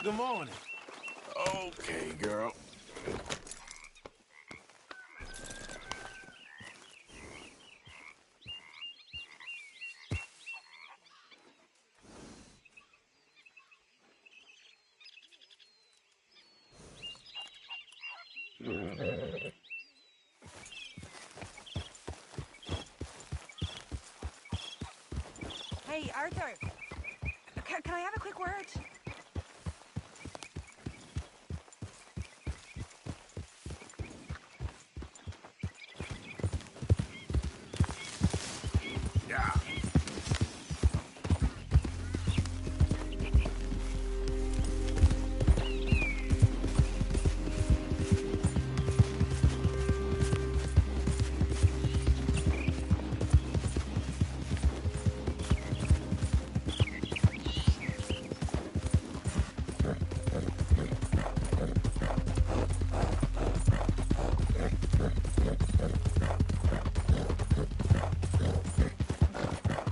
Good morning. Okay, girl. Hey, Arthur. Can I have a quick word? Yeah.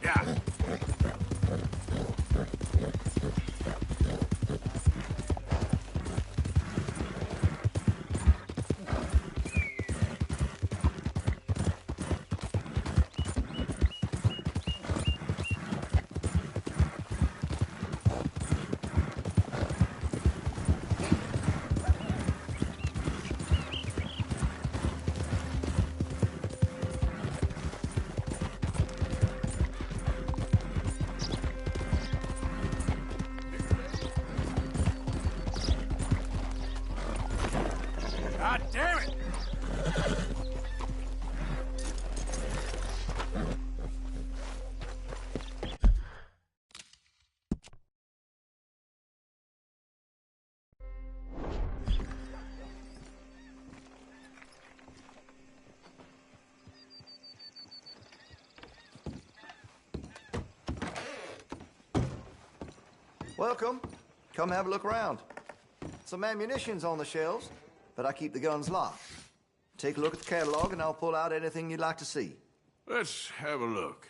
Yeah. God damn it! Welcome. Come have a look around. Some ammunition's on the shelves, but I keep the guns locked. Take a look at the catalog and I'll pull out anything you'd like to see. Let's have a look.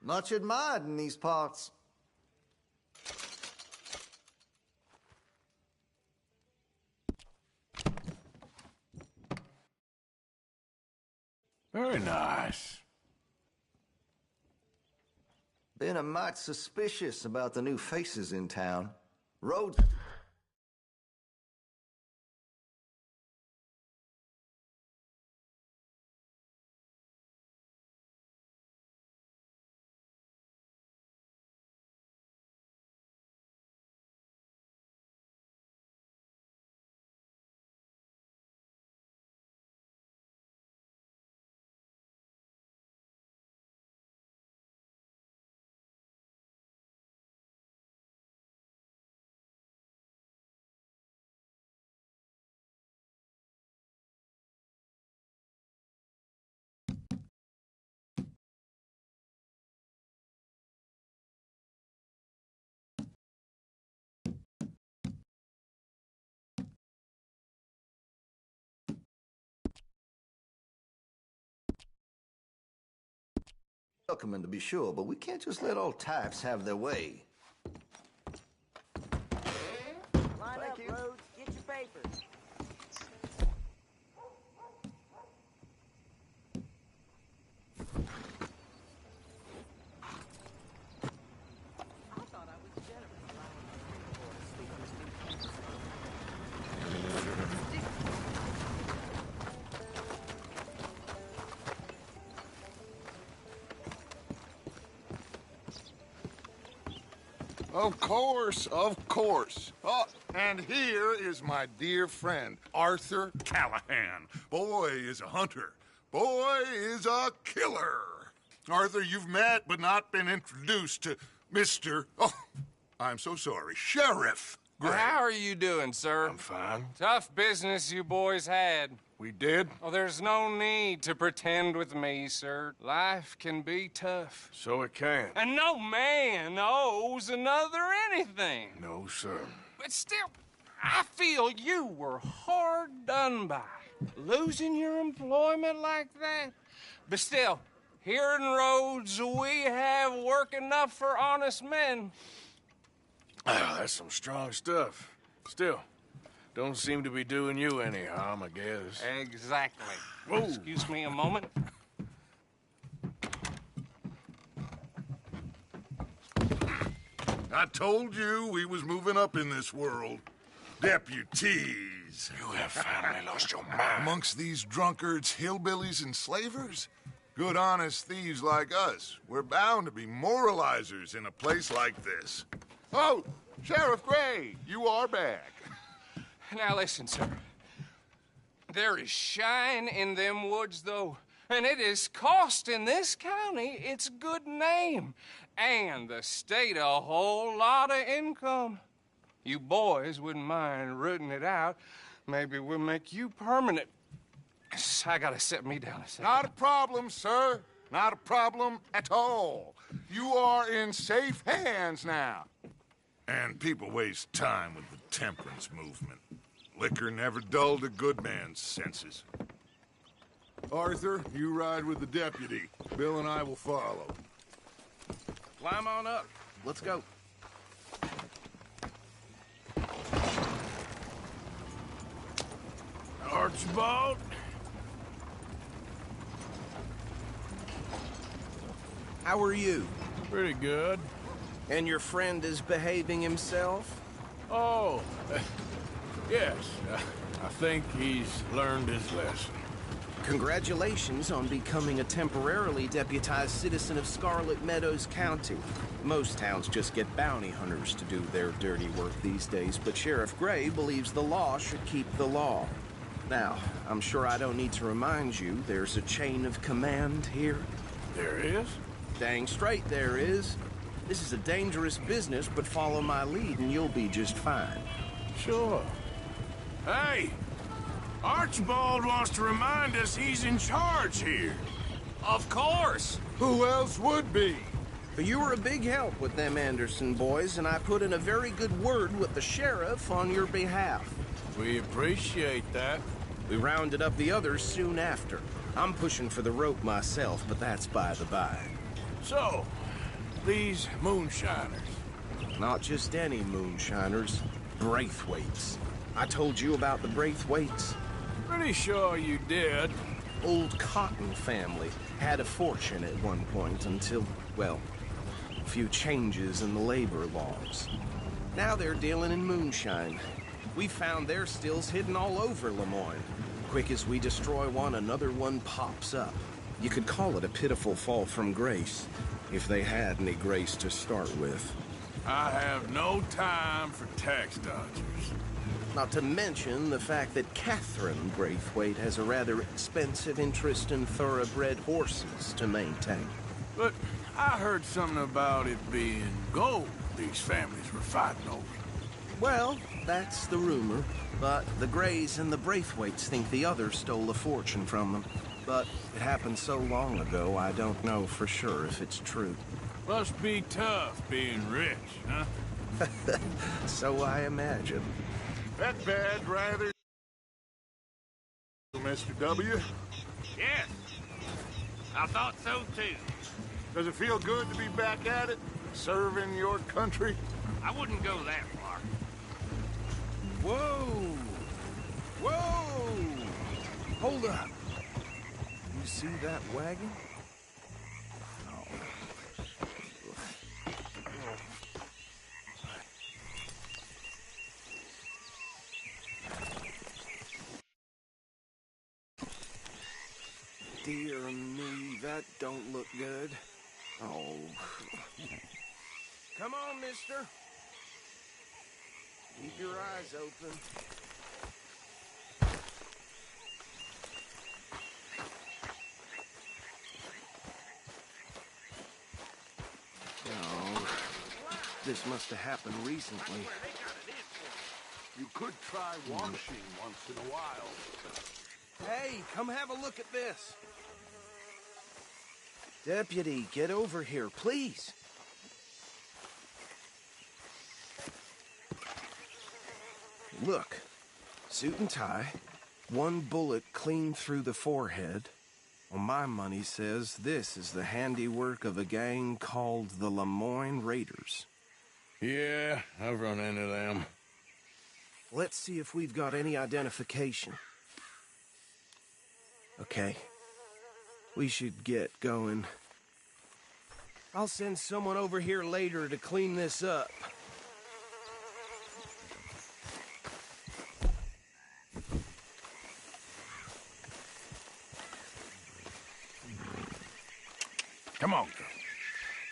Much admired in these parts. Very nice. Been a mite suspicious about the new faces in town. Roads. Welcoming to be sure, but we can't just let old types have their way. Line up, Rhodes. Get your papers. I thought I was generous allowing my people to sleep on this new Of course, of course. Oh, and here is my dear friend, Arthur Callahan. Boy is a hunter. Boy is a killer. Arthur, you've met but not been introduced to Mr. Oh, I'm so sorry, Sheriff Great. How are you doing, sir? I'm fine. Tough business you boys had. We did? Oh, there's no need to pretend with me, sir. Life can be tough. So it can. And no man owes another anything. No, sir. But still, I feel you were hard done by. Losing your employment like that. But still, here in Rhodes, we have work enough for honest men. Ah, that's some strong stuff. Still, don't seem to be doing you any harm, I guess. Exactly. Whoa. Excuse me a moment. I told you we was moving up in this world. Deputies. You have finally lost your mind. Amongst these drunkards, hillbillies, and slavers? Good honest thieves like us. We're bound to be moralizers in a place like this. Oh, Sheriff Gray, you are back. Now listen, sir. There is shine in them woods, though, and it is costing this county its good name and the state a whole lot of income. You boys wouldn't mind rooting it out. Maybe we'll make you permanent. I gotta set me down a second. Not a problem, sir. Not a problem at all. You are in safe hands now. And people waste time with the temperance movement. Liquor never dulled a good man's senses. Arthur, you ride with the deputy. Bill and I will follow. Climb on up. Let's go. Archibald? How are you? Pretty good. And your friend is behaving himself? Oh, yes. I think he's learned his lesson. Congratulations on becoming a temporarily deputized citizen of Scarlet Meadows County. Most towns just get bounty hunters to do their dirty work these days, but Sheriff Gray believes the law should keep the law. Now, I'm sure I don't need to remind you there's a chain of command here. There is? Dang straight there is. This is a dangerous business, but follow my lead and you'll be just fine. Sure. Hey! Archibald wants to remind us he's in charge here. Of course. Who else would be? You were a big help with them Anderson boys, and I put in a very good word with the sheriff on your behalf. We appreciate that. We rounded up the others soon after. I'm pushing for the rope myself, but that's by the by. So, these moonshiners. Not just any moonshiners, Braithwaites. I told you about the Braithwaites. Pretty sure you did. Old Cotton family had a fortune at one point until, well, a few changes in the labor laws. Now they're dealing in moonshine. We found their stills hidden all over Lemoyne. Quick as we destroy one, another one pops up. You could call it a pitiful fall from grace, if they had any grace to start with. I have no time for tax dodgers. Not to mention the fact that Catherine Braithwaite has a rather expensive interest in thoroughbred horses to maintain. But I heard something about it being gold these families were fighting over. Well, that's the rumor. But the Grays and the Braithwaites think the others stole a fortune from them. But it happened so long ago, I don't know for sure if it's true. Must be tough being rich, huh? So I imagine. That bad, rather, Mr. W? Yes, I thought so too. Does it feel good to be back at it? Serving your country? I wouldn't go that far. Whoa! Whoa! Hold up. You see that wagon? Dear me, that don't look good. Oh. Come on, mister. Keep your eyes open. Oh, this must have happened recently. You could try washing once in a while. Hey, come have a look at this. Deputy, get over here, please. Look, suit and tie, one bullet clean through the forehead. Well, my money says this is the handiwork of a gang called the Lemoyne Raiders. Yeah, I've run into them. Let's see if we've got any identification. Okay. We should get going. I'll send someone over here later to clean this up. Come on.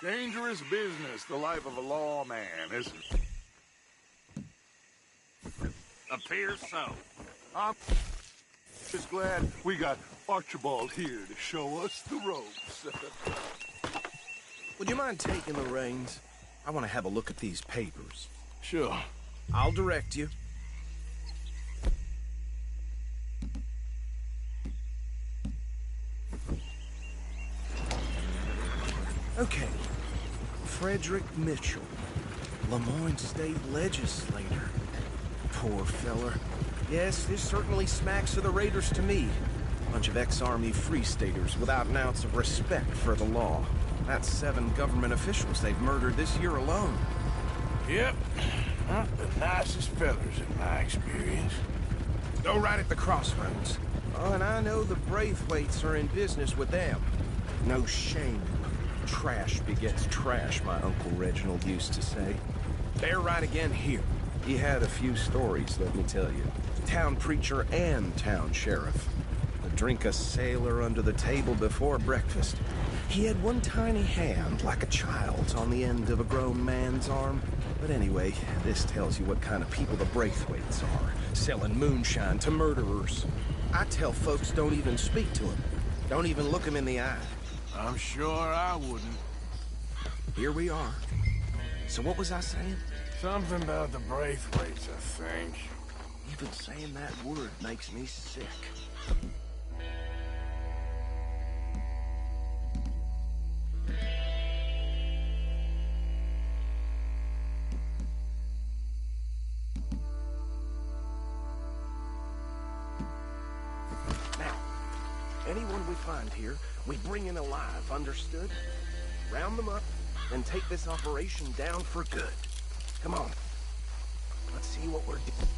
Dangerous business, the life of a lawman, isn't it? Appears so. I'm just glad we got Archibald here to show us the ropes. Would you mind taking the reins? I want to have a look at these papers. Sure. I'll direct you. Okay. Frederick Mitchell, Lemoyne State Legislator. Poor feller. Yes, this certainly smacks of the Raiders to me. Bunch of ex-Army Free Staters without an ounce of respect for the law. That's 7 government officials they've murdered this year alone. Yep. Not the nicest fellas in my experience. Go right at the crossroads. Oh, and I know the Braithwaites are in business with them. No shame. Trash begets trash, my Uncle Reginald used to say. They're right again here. He had a few stories, let me tell you. Town preacher and town sheriff. Would drink a sailor under the table before breakfast. He had one tiny hand, like a child's, on the end of a grown man's arm. But anyway, this tells you what kind of people the Braithwaites are. Selling moonshine to murderers. I tell folks don't even speak to him. Don't even look him in the eye. I'm sure I wouldn't. Here we are. So what was I saying? Something about the Braithwaites, I think. Even saying that word makes me sick. Now, anyone we find here, we bring in alive, understood? Round them up, and take this operation down for good. Come on. Let's see what we're doing.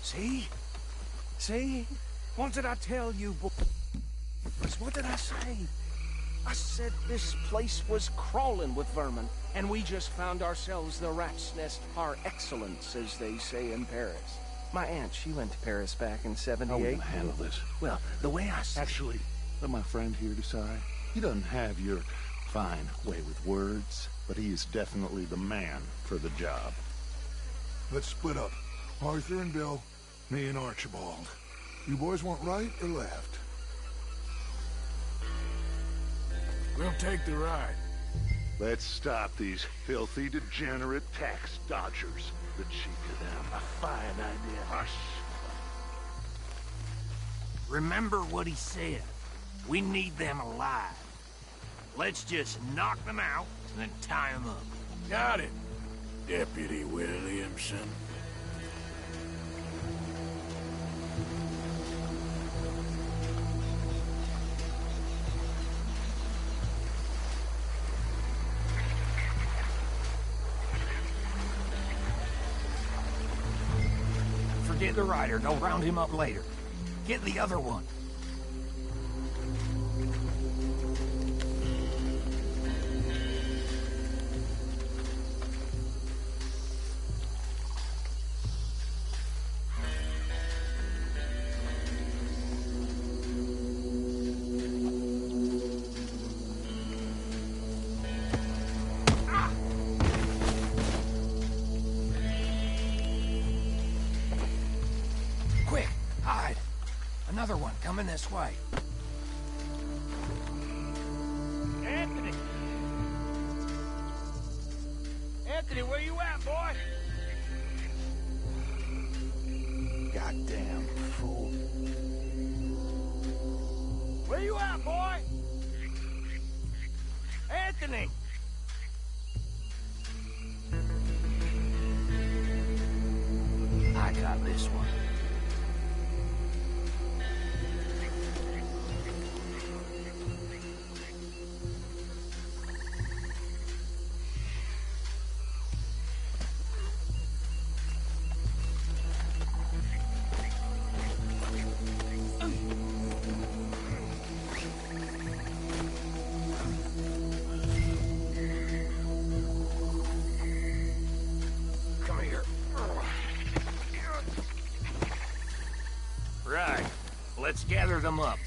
See? See? What did I tell you, boys? What did I say? I said this place was crawling with vermin, and we just found ourselves the rat's nest par excellence, as they say in Paris. My aunt, she went to Paris back in '78. How are we gonna handle this? Well, the way I said... Actually, let my friend here decide. He doesn't have your fine way with words, but he is definitely the man for the job. Let's split up. Arthur and Bill, me and Archibald. You boys want right or left? We'll take the ride. Let's stop these filthy, degenerate tax dodgers. The cheek of them. A fine idea. Hush. Remember what he said. We need them alive. Let's just knock them out and then tie them up. Got it, Deputy Williamson. Forget the rider. Don't round him up later. Get the other one. Another one coming this way. Anthony! Anthony, where you at, boy? Goddamn fool. Where you at, boy? Anthony! I got this one. Come here. Right. Let's gather them up.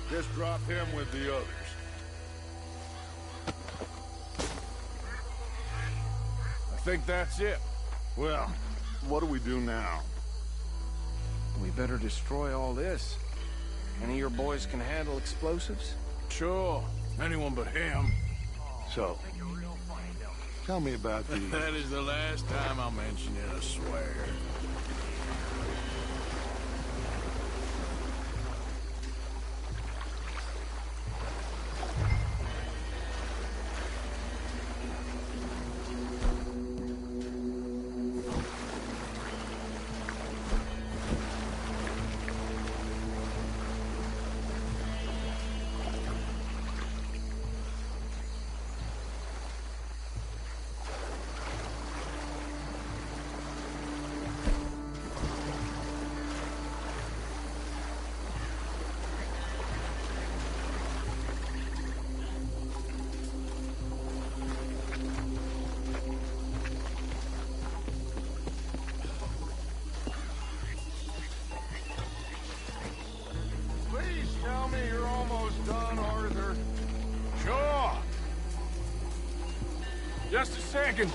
Just drop him with the others. I think that's it. Well, what do we do now? We better destroy all this. Any of your boys can handle explosives? Sure. Anyone but him. So, tell me about the... That is the last time I'll mention it, I swear. Please tell me you're almost done, Arthur. Sure. Just a second.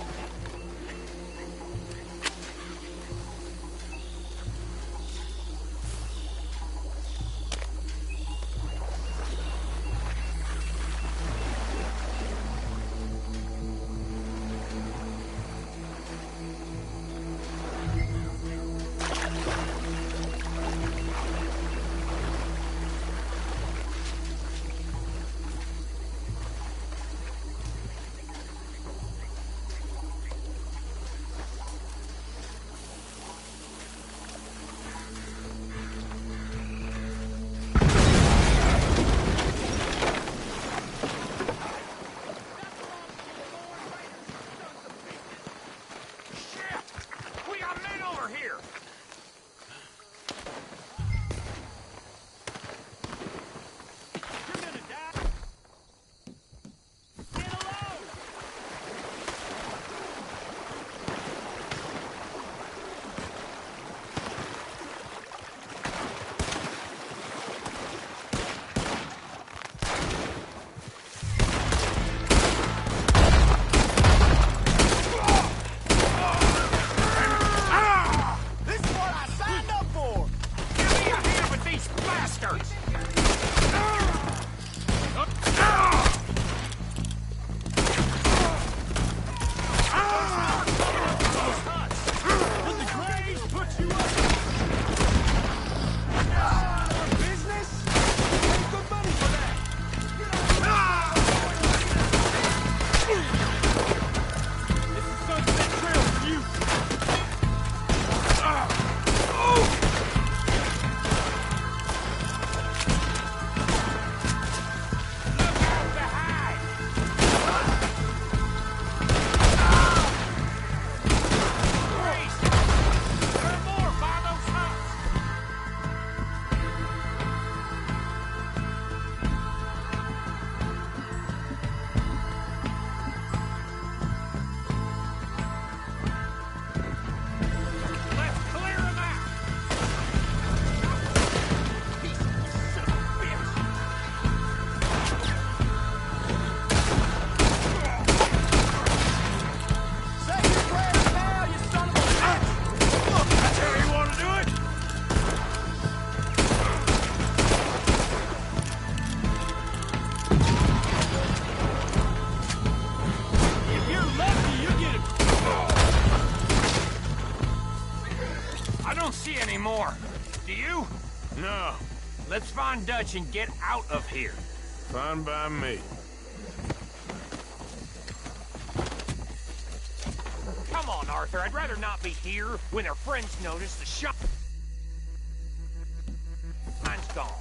I don't see any more. Do you? No, Let's find Dutch and get out of here. fine by me. Come on, Arthur. I'd rather not be here when our friends notice the shop. Mine's gone.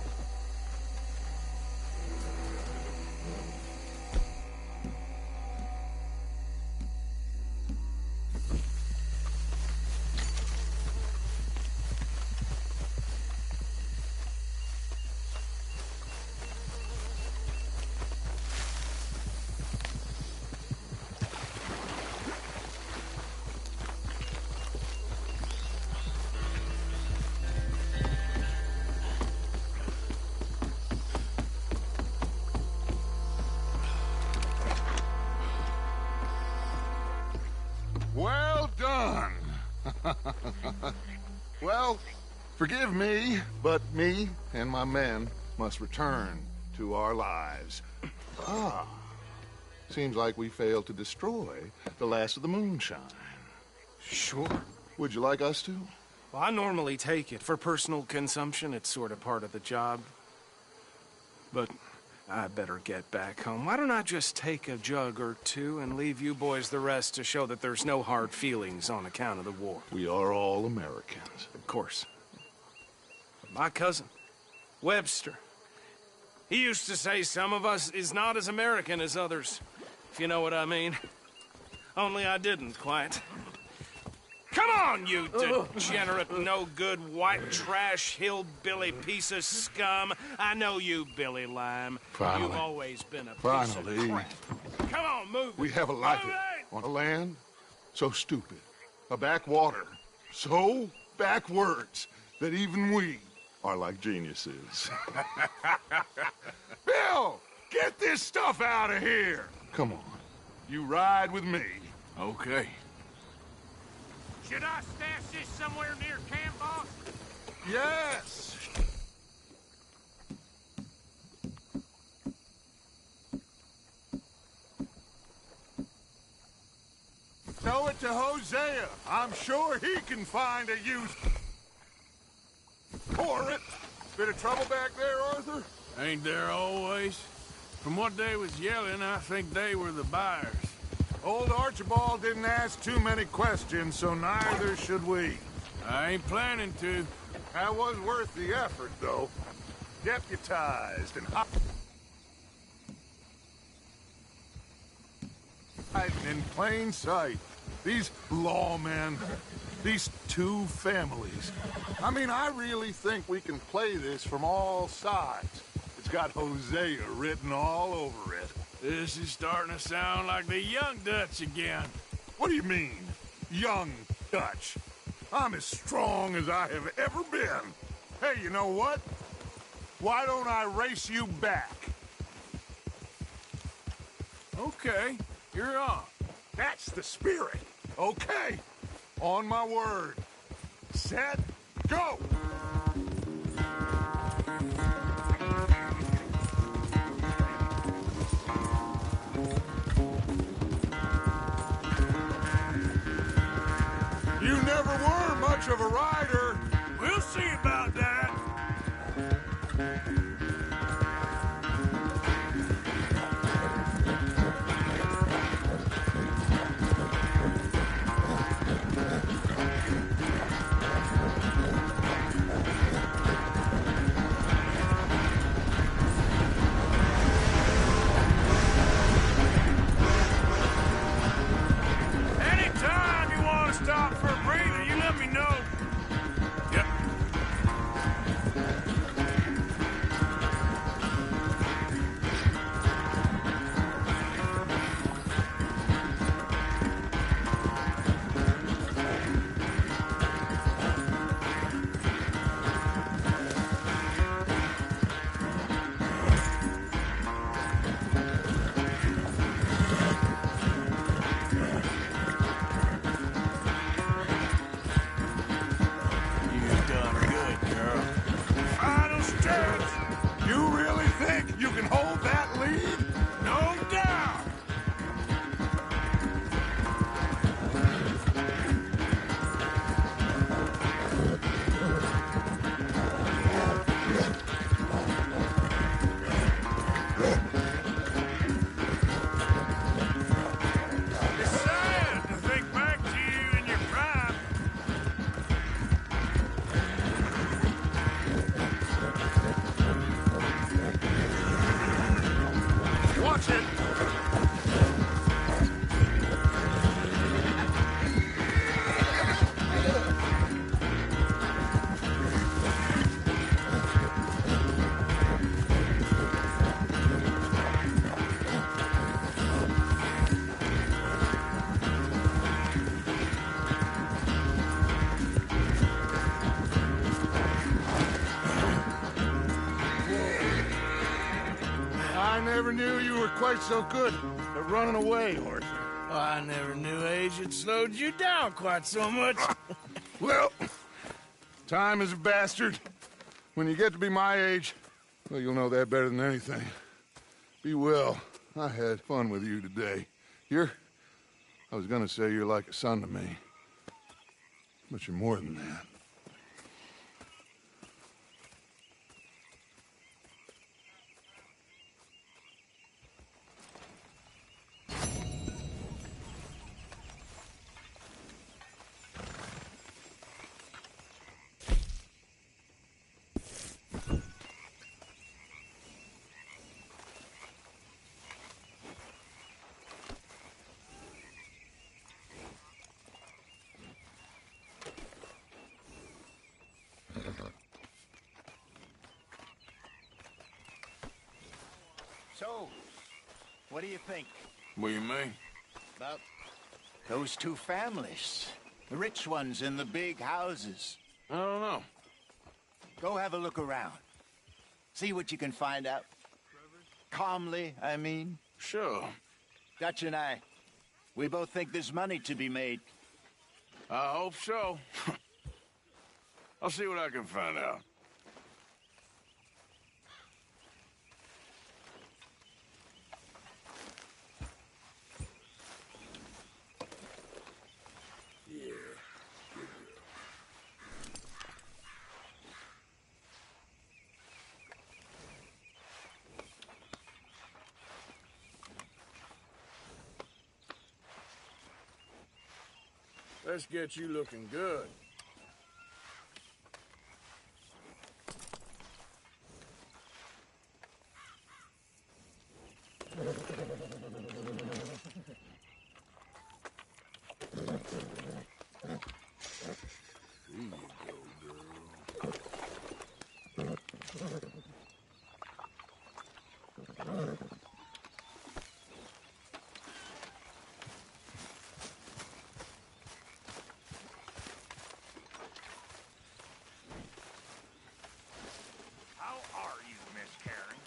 Well done. Well, forgive me, but me and my men must return to our lives. Ah, seems like we failed to destroy the last of the moonshine. Sure. Would you like us to? Well, I normally take it. For personal consumption, it's sort of part of the job. But I better get back home. Why don't I just take a jug or two and leave you boys the rest to show that there's no hard feelings on account of the war? We are all Americans. Of course. My cousin, Webster, he used to say some of us is not as American as others, if you know what I mean. Only I didn't quite. Come on, you degenerate, no-good, white trash, hillbilly piece of scum. I know you, Billy Lime. Finally. You've always been a piece Finally. of crap. Come on, move We it. have a life Move it. on a land so stupid, a backwater so backwards that even we are like geniuses. Bill, get this stuff out of here. Come on, you ride with me. Okay. Should I stash this somewhere near camp, boss? Yes. Show it to Hosea. I'm sure he can find a use for it. Bit of trouble back there, Arthur? Ain't there always? From what they was yelling, I think they were the buyers. Old Archibald didn't ask too many questions, so neither should we. I ain't planning to. That was worth the effort, though. Deputized and hiding in plain sight. These lawmen, these two families. I mean, I really think we can play this from all sides. It's got Hosea written all over it. This is starting to sound like the young Dutch again. What do you mean, young Dutch? I'm as strong as I have ever been. Hey, you know what? Why don't I race you back? Okay, you're on. That's the spirit. Okay, on my word. Set, go! You never were much of a rider. We'll see about that. Anytime you want to stop for a breather, you let me know. never knew you were quite so good at running away, Arthur. Oh, I never knew age had slowed you down quite so much. Well, time is a bastard. When you get to be my age, well, you'll know that better than anything. Be well. I had fun with you today. I was gonna say you're like a son to me. But you're more than that. So, what do you think What do you mean? about those two families? The rich ones in the big houses. I don't know. Go have a look around. See what you can find out. Calmly, I mean. Sure. Dutch and I, we both think there's money to be made. I hope so. I'll see what I can find out. Let's get you looking good. How are you, Miss Karen?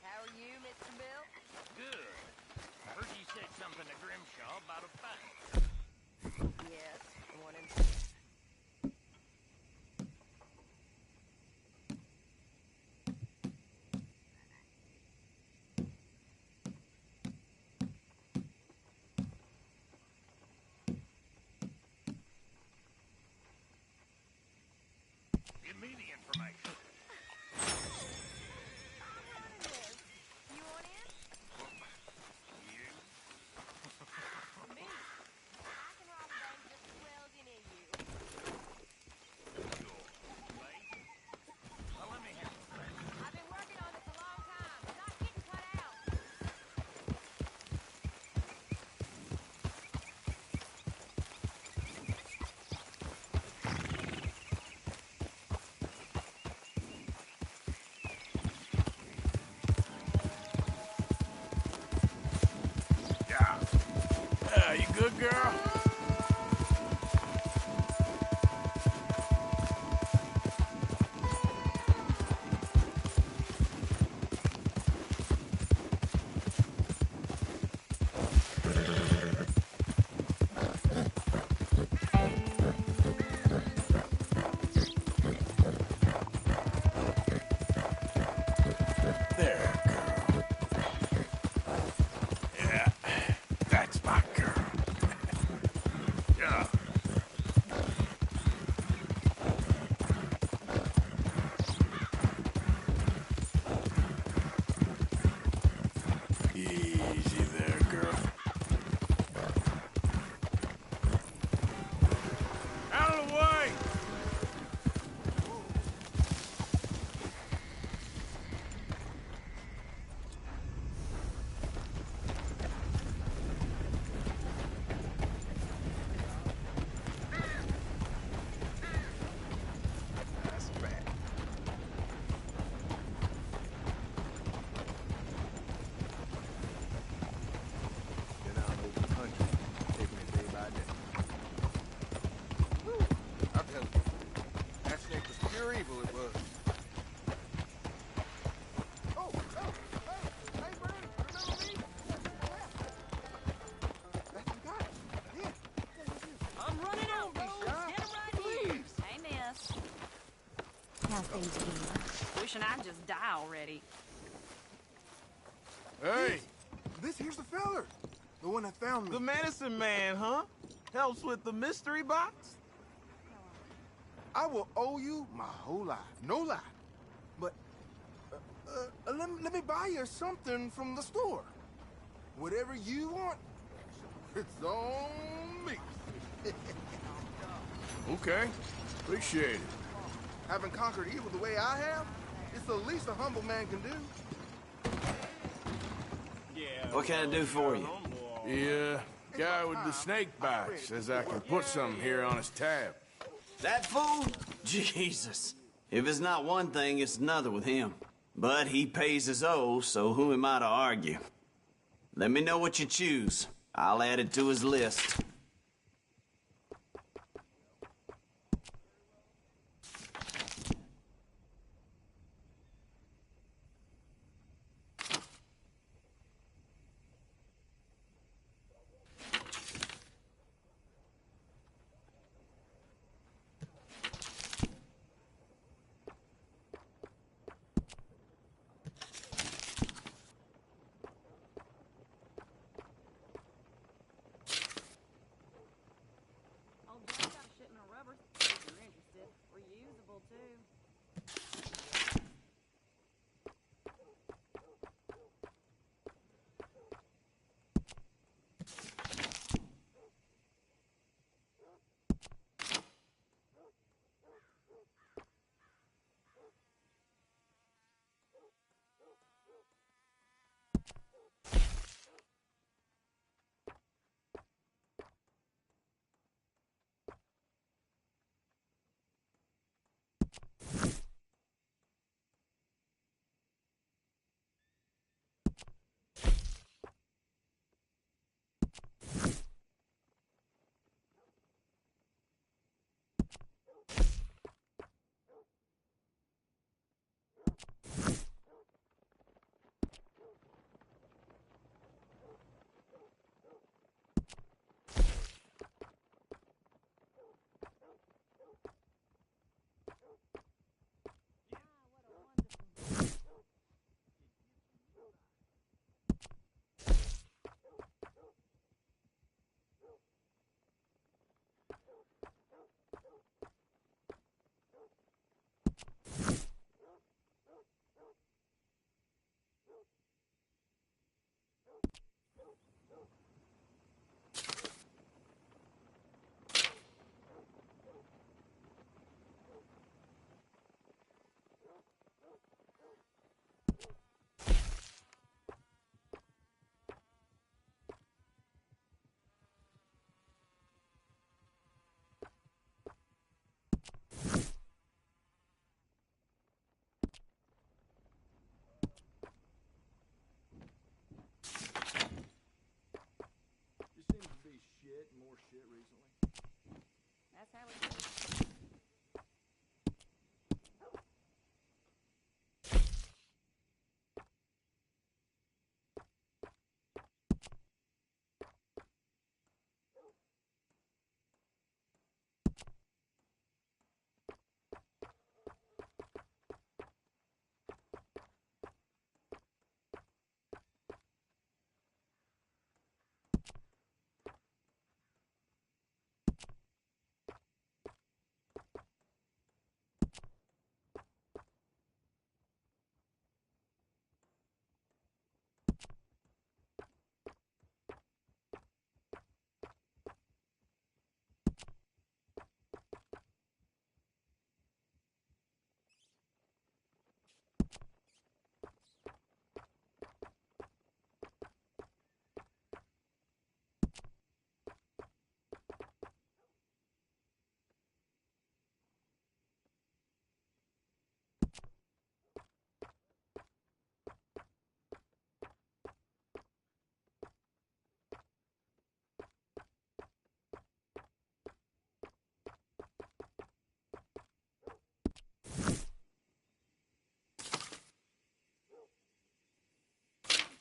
How are you, Mr. Bill? Good. Heard you said something to Grimshaw about a fight. Yes, one in. Give me the information. You want in? You? Me? I can rob a bank just as well as any of you. Sure. Right? Well, let me have it. I've been working on this a long time. I'm not getting cut out. Yeah, you good, girl? There, girl. Yeah, that's my girl. things again. Wishing I'd just die already. Hey! This here's the feller. The one that found me. The medicine man, huh? Helps with the mystery box? I will owe you my whole life. No lie. But, let me buy you something from the store. Whatever you want, it's on me. Okay. Appreciate it. Having conquered evil the way I have, it's the least a humble man can do. What can I do for you? The guy with the snake bite says I can put something here on his tab. That fool? Jesus. If it's not one thing, it's another with him. But he pays his owe, so who am I to argue? Let me know what you choose. I'll add it to his list. Old Joe's got a shipment of rubbers, if you're interested. Reusable, too. That's how it is.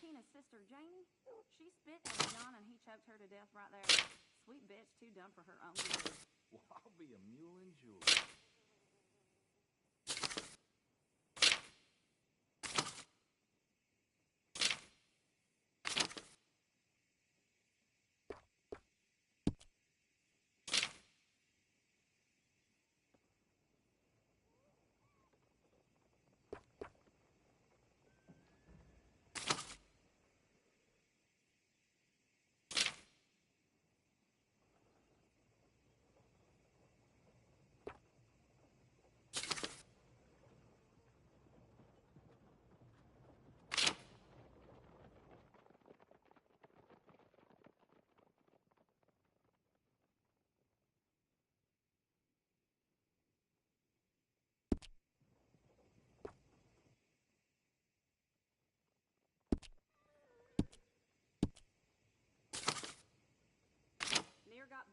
Tina's sister, Janie, she spit at John and he choked her to death right there. Sweet bitch, too dumb for her own good. Well, I'll be a mule and jewel.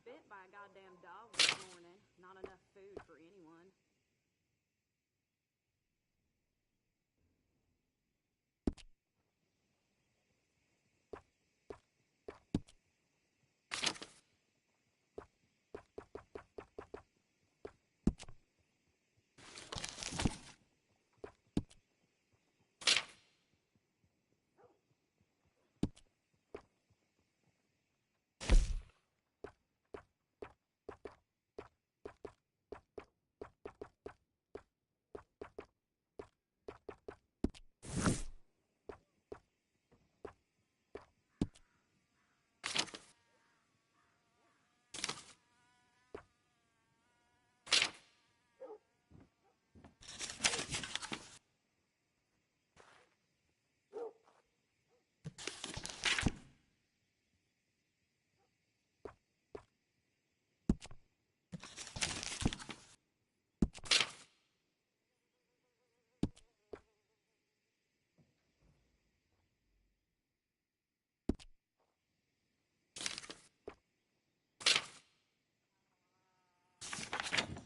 bit by a goddamn dog this morning. Not enough food for anyone.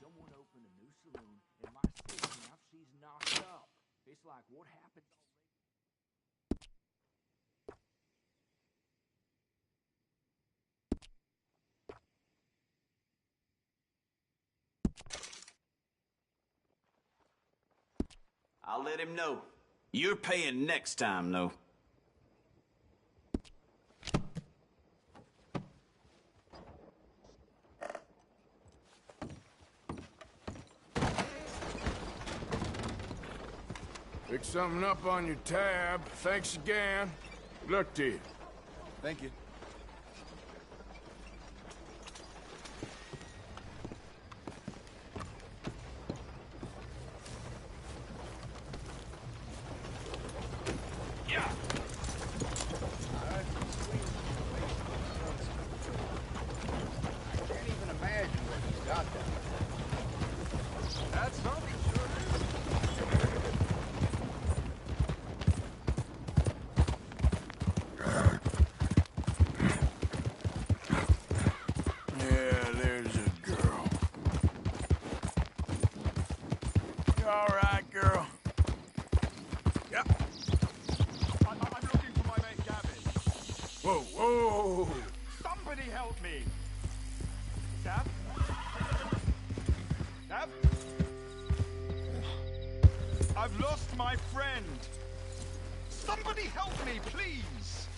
Someone opened a new saloon in my city. Now she's knocked up. It's like what happened. I'll let him know. You're paying next time, though. Pick something up on your tab. Thanks again. Good luck to you. Thank you. I've lost my friend. Somebody help me, please.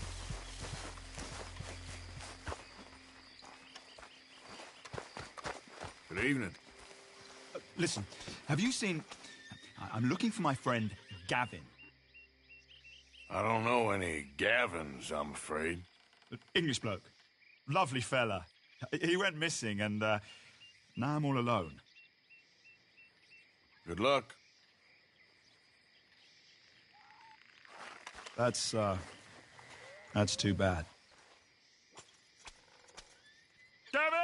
Good evening. Listen, have you seen... I'm looking for my friend, Gavin. I don't know any Gavins, I'm afraid. English bloke. Lovely fella. He went missing, and now I'm all alone. Good luck. That's too bad. Gavin!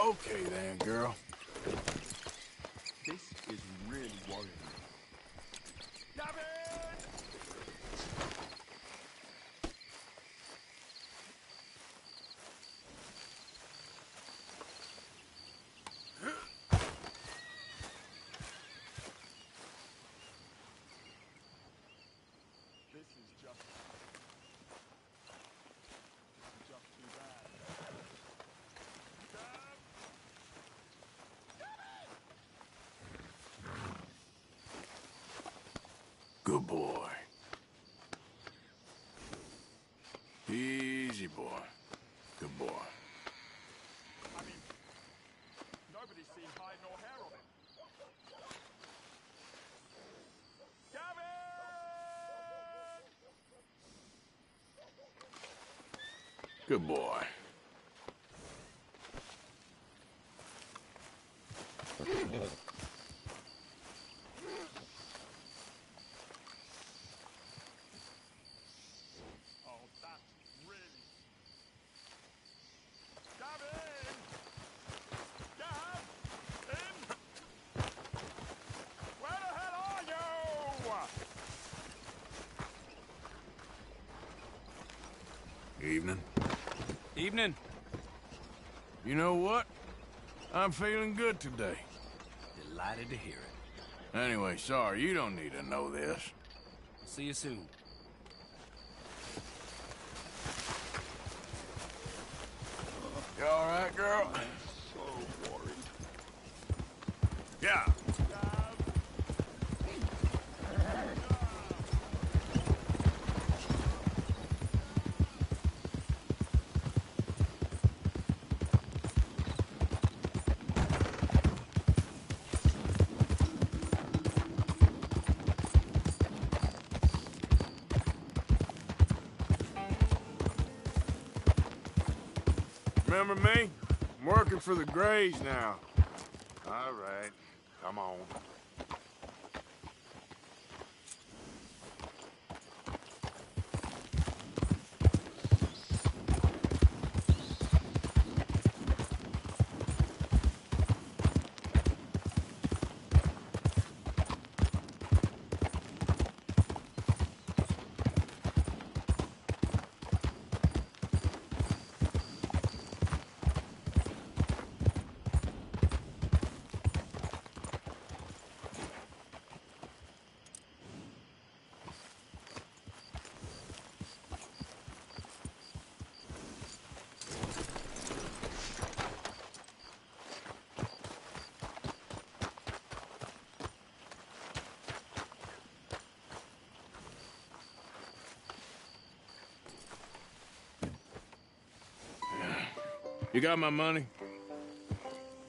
Okay then, girl. This is really worrying me. Gavin! This is just too bad. Good boy. Easy boy. Good boy. I mean, nobody's seen hide nor hair of him. Gavin! Good boy. Oh, that's really... Gavin! Gavin! Where Evening. You know what? I'm feeling good today. Delighted to hear it. Anyway, sorry, you don't need to know this. See you soon. You all right, girl? So worried. Yeah. Remember me? I'm working for the Grays now. All right, come on. You got my money?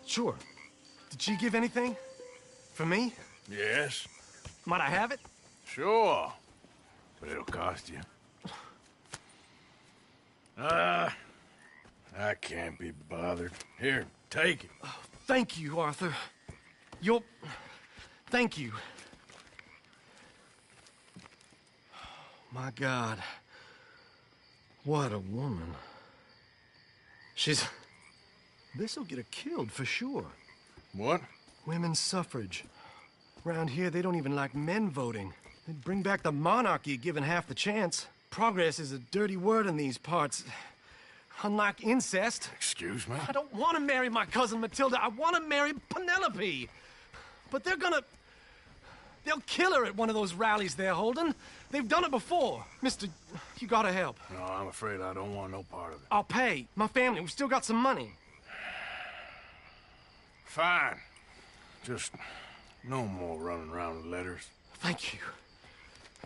Sure. Did she give anything? For me? Yes. Might I have it? Sure. But it'll cost you. I can't be bothered. Here, take it. Oh, thank you, Arthur. You'll... Thank you. My God. What a woman. She's... This'll get her killed for sure. What? Women's suffrage. Around here, they don't even like men voting. They'd bring back the monarchy given half the chance. Progress is a dirty word in these parts. Unlike incest. Excuse me? I don't want to marry my cousin Matilda. I want to marry Penelope. But they're gonna... They'll kill her at one of those rallies they're holding. They've done it before. Mister, you gotta help. No, I'm afraid I don't want no part of it. I'll pay. My family, we've still got some money. Fine. Just no more running around with letters. Thank you.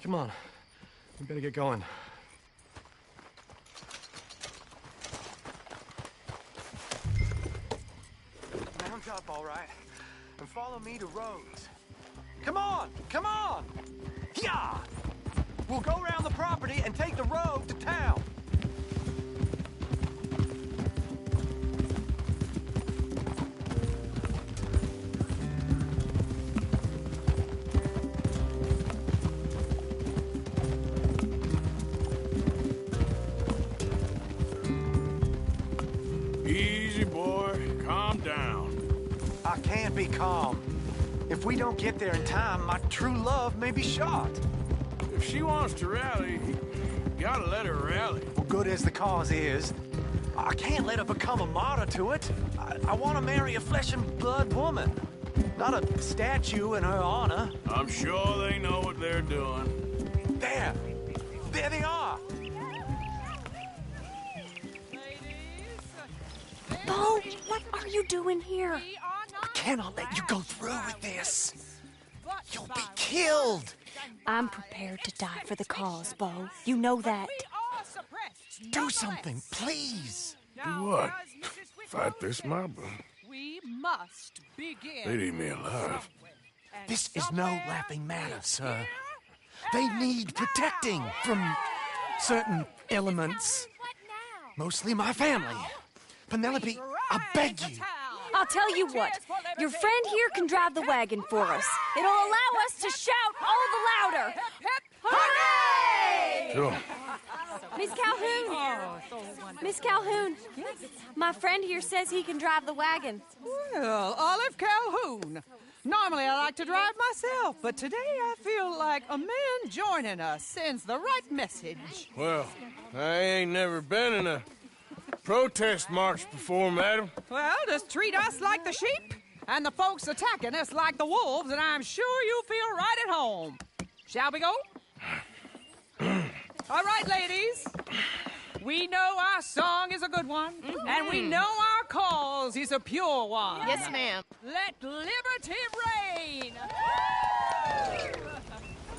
Come on. We better get going. Mount up, all right, and follow me to Rhodes. Come on! Come on! Yeah! We'll go around the property and take the road to town. Easy, boy. Calm down. I can't be calm. If we don't get there in time, my true love may be shot. If she wants to rally, you gotta let her rally. Well, good as the cause is, I can't let her become a martyr to it. I want to marry a flesh and blood woman, not a statue in her honor. I'm sure they know what they're doing. There! There they are! Bo, what are you doing here? I cannot let you go through with this. You'll be killed. I'm prepared to die for the cause, Bo. You know that. Do something, please. Do what? Fight this mob? We must begin. They'd eat me alive. This is no laughing matter, sir. They need protecting from certain elements. Mostly my family. Penelope, I beg you. I'll tell you what. Your friend here can drive the wagon for us. It'll allow us to shout all the louder. Hooray! Sure. Miss Calhoun. Miss Calhoun. My friend here says he can drive the wagon. Well, Olive Calhoun. Normally I like to drive myself, but today I feel like a man joining us sends the right message. Well, I ain't never been in a protest march before, madam? Well, just treat us like the sheep, and the folks attacking us like the wolves, and I'm sure you'll feel right at home. Shall we go? All right, ladies. We know our song is a good one, and we know our cause is a pure one. Yes, ma'am. Let liberty reign!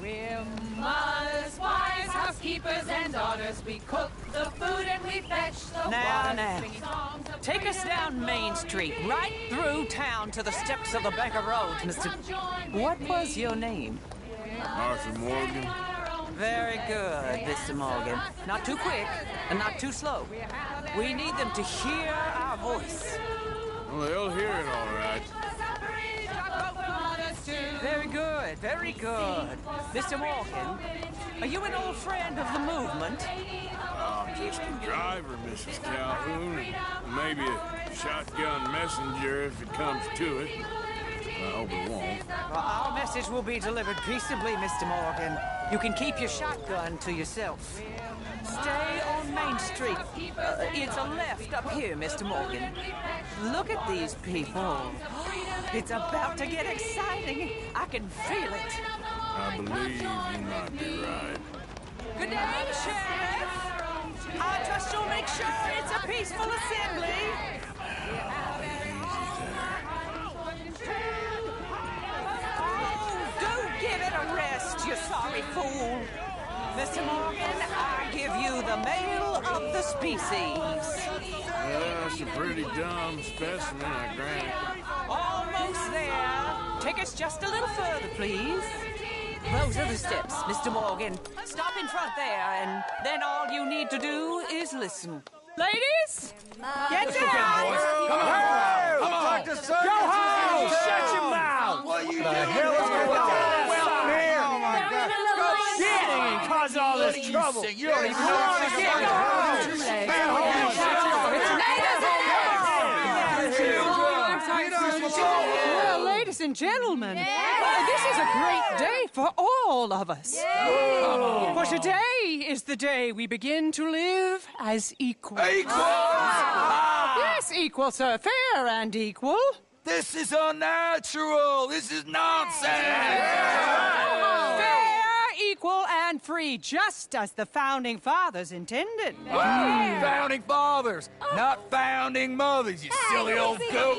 We're mothers, wives, housekeepers, and daughters. We cook the food and we fetch the water. Singing songs of Take us down Main Street, right through town to the steps of the Becker Road, Mr. What was your name? Arthur Morgan. Very good, Mr. Morgan. Not too quick and not too slow. We need them to hear our voice. Well, they'll hear it all right. Very good, very good. Mr. Morgan, are you an old friend of the movement? I'm just a driver, Mrs. Calhoun, and maybe a shotgun messenger if it comes to it. I hope it won't. Well, our message will be delivered peaceably, Mr. Morgan. You can keep your shotgun to yourself. Stay on Main Street. It's a left up here, Mr. Morgan. Look at these people. It's about to get exciting. I can feel it. I believe you might be right. Good day, Sheriff. I trust you'll make sure it's a peaceful assembly. Oh, do give it a rest, you sorry fool. Mr. Morgan, I give you the male of the species. That's a pretty dumb specimen, I grant. Almost there. Take us just a little further, please. Those are the steps, Mr. Morgan. Stop in front there, and then all you need to do is listen. Ladies, get down! Come on! Go home! Shut your mouth! What are you doing? The hell is going on? Well, here! Oh, my God. Go shit! And cause all this trouble. You don't even know what to get. Well, ladies and gentlemen, this is a great day for all of us. For today is the day we begin to live as equals. Yes, equal, sir. Fair and equal. This is unnatural. This is nonsense. Fair, equal, and free, just as the Founding Fathers intended. Founding fathers, not founding mothers, you silly old goat.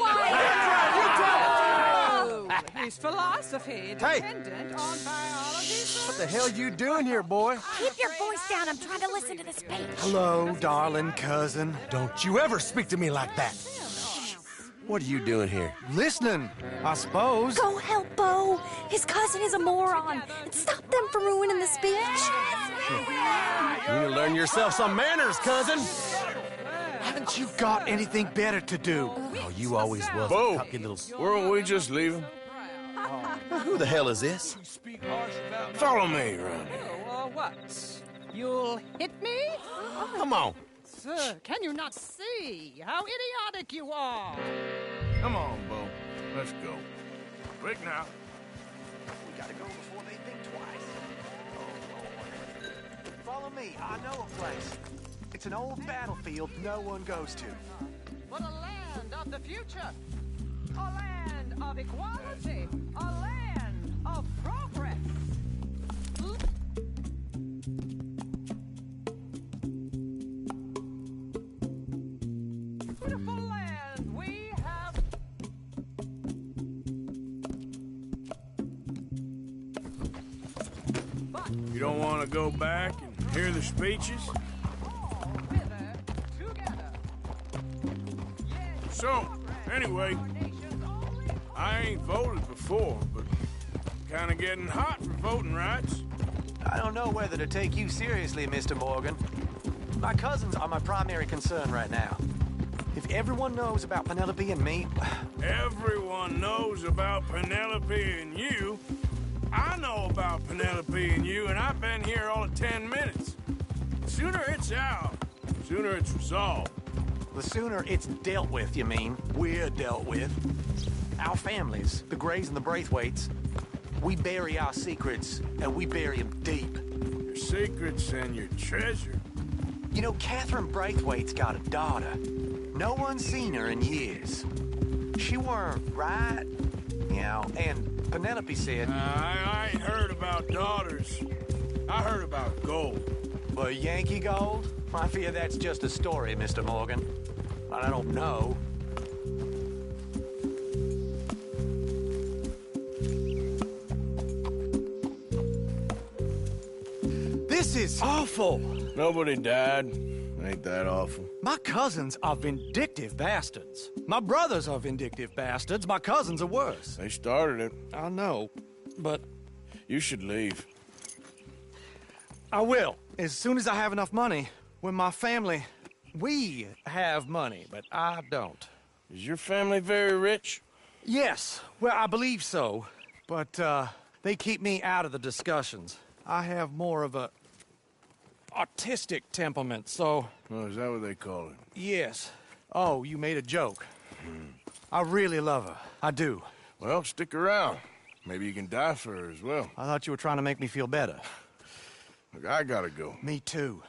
His philosophy dependent on biology. What the hell you doing here, boy? Keep your voice down. I'm trying to listen to the speech. Hello, darling cousin. Don't you ever speak to me like that. What are you doing here? Listening, I suppose. Go help Bo. His cousin is a moron. And stop them from ruining the speech. You need to learn yourself some manners, cousin. Haven't you got anything better to do? Oh, you always was Bo, a cocky little... weren't we just leaving? Who the hell is this? Follow me around here. What? You'll hit me? Come on. Sir, can you not see how idiotic you are? Come on, Bo. Let's go. Quick now. We gotta go before they think twice. Oh, Lord. Follow me. I know a place. It's an old battlefield no one goes to. For the land of the future. A land of equality. A land of progress. Beautiful land we have. You don't want to go back and hear the speeches? So, anyway, I ain't voted before, but I'm kind of getting hot for voting rights. I don't know whether to take you seriously, Mr. Morgan. My cousins are my primary concern right now. If everyone knows about Penelope and me... Everyone knows about Penelope and you. I know about Penelope and you, and I've been here all of 10 minutes. The sooner it's out, the sooner it's resolved. The sooner it's dealt with, you mean? We're dealt with. Our families, the Grays and the Braithwaites, we bury our secrets, and we bury them deep. Your secrets and your treasure. You know, Catherine Braithwaite's got a daughter. No one's seen her in years. She weren't right, you know, and Penelope said... I ain't heard about daughters. I heard about gold. Well, Yankee gold? I fear that's just a story, Mr. Morgan. I don't know. This is awful. Nobody died. Ain't that awful? My cousins are vindictive bastards. My brothers are vindictive bastards. My cousins are worse. They started it. I know, but... You should leave. I will, as soon as I have enough money. When my family... We have money, but I don't. Is your family very rich? Yes, well, I believe so. But, they keep me out of the discussions. I have more of a... artistic temperament, so... Oh, is that what they call it? Yes. Oh, you made a joke. I really love her. I do. Well, stick around. Maybe you can die for her as well. I thought you were trying to make me feel better. Look, I gotta go. Me too.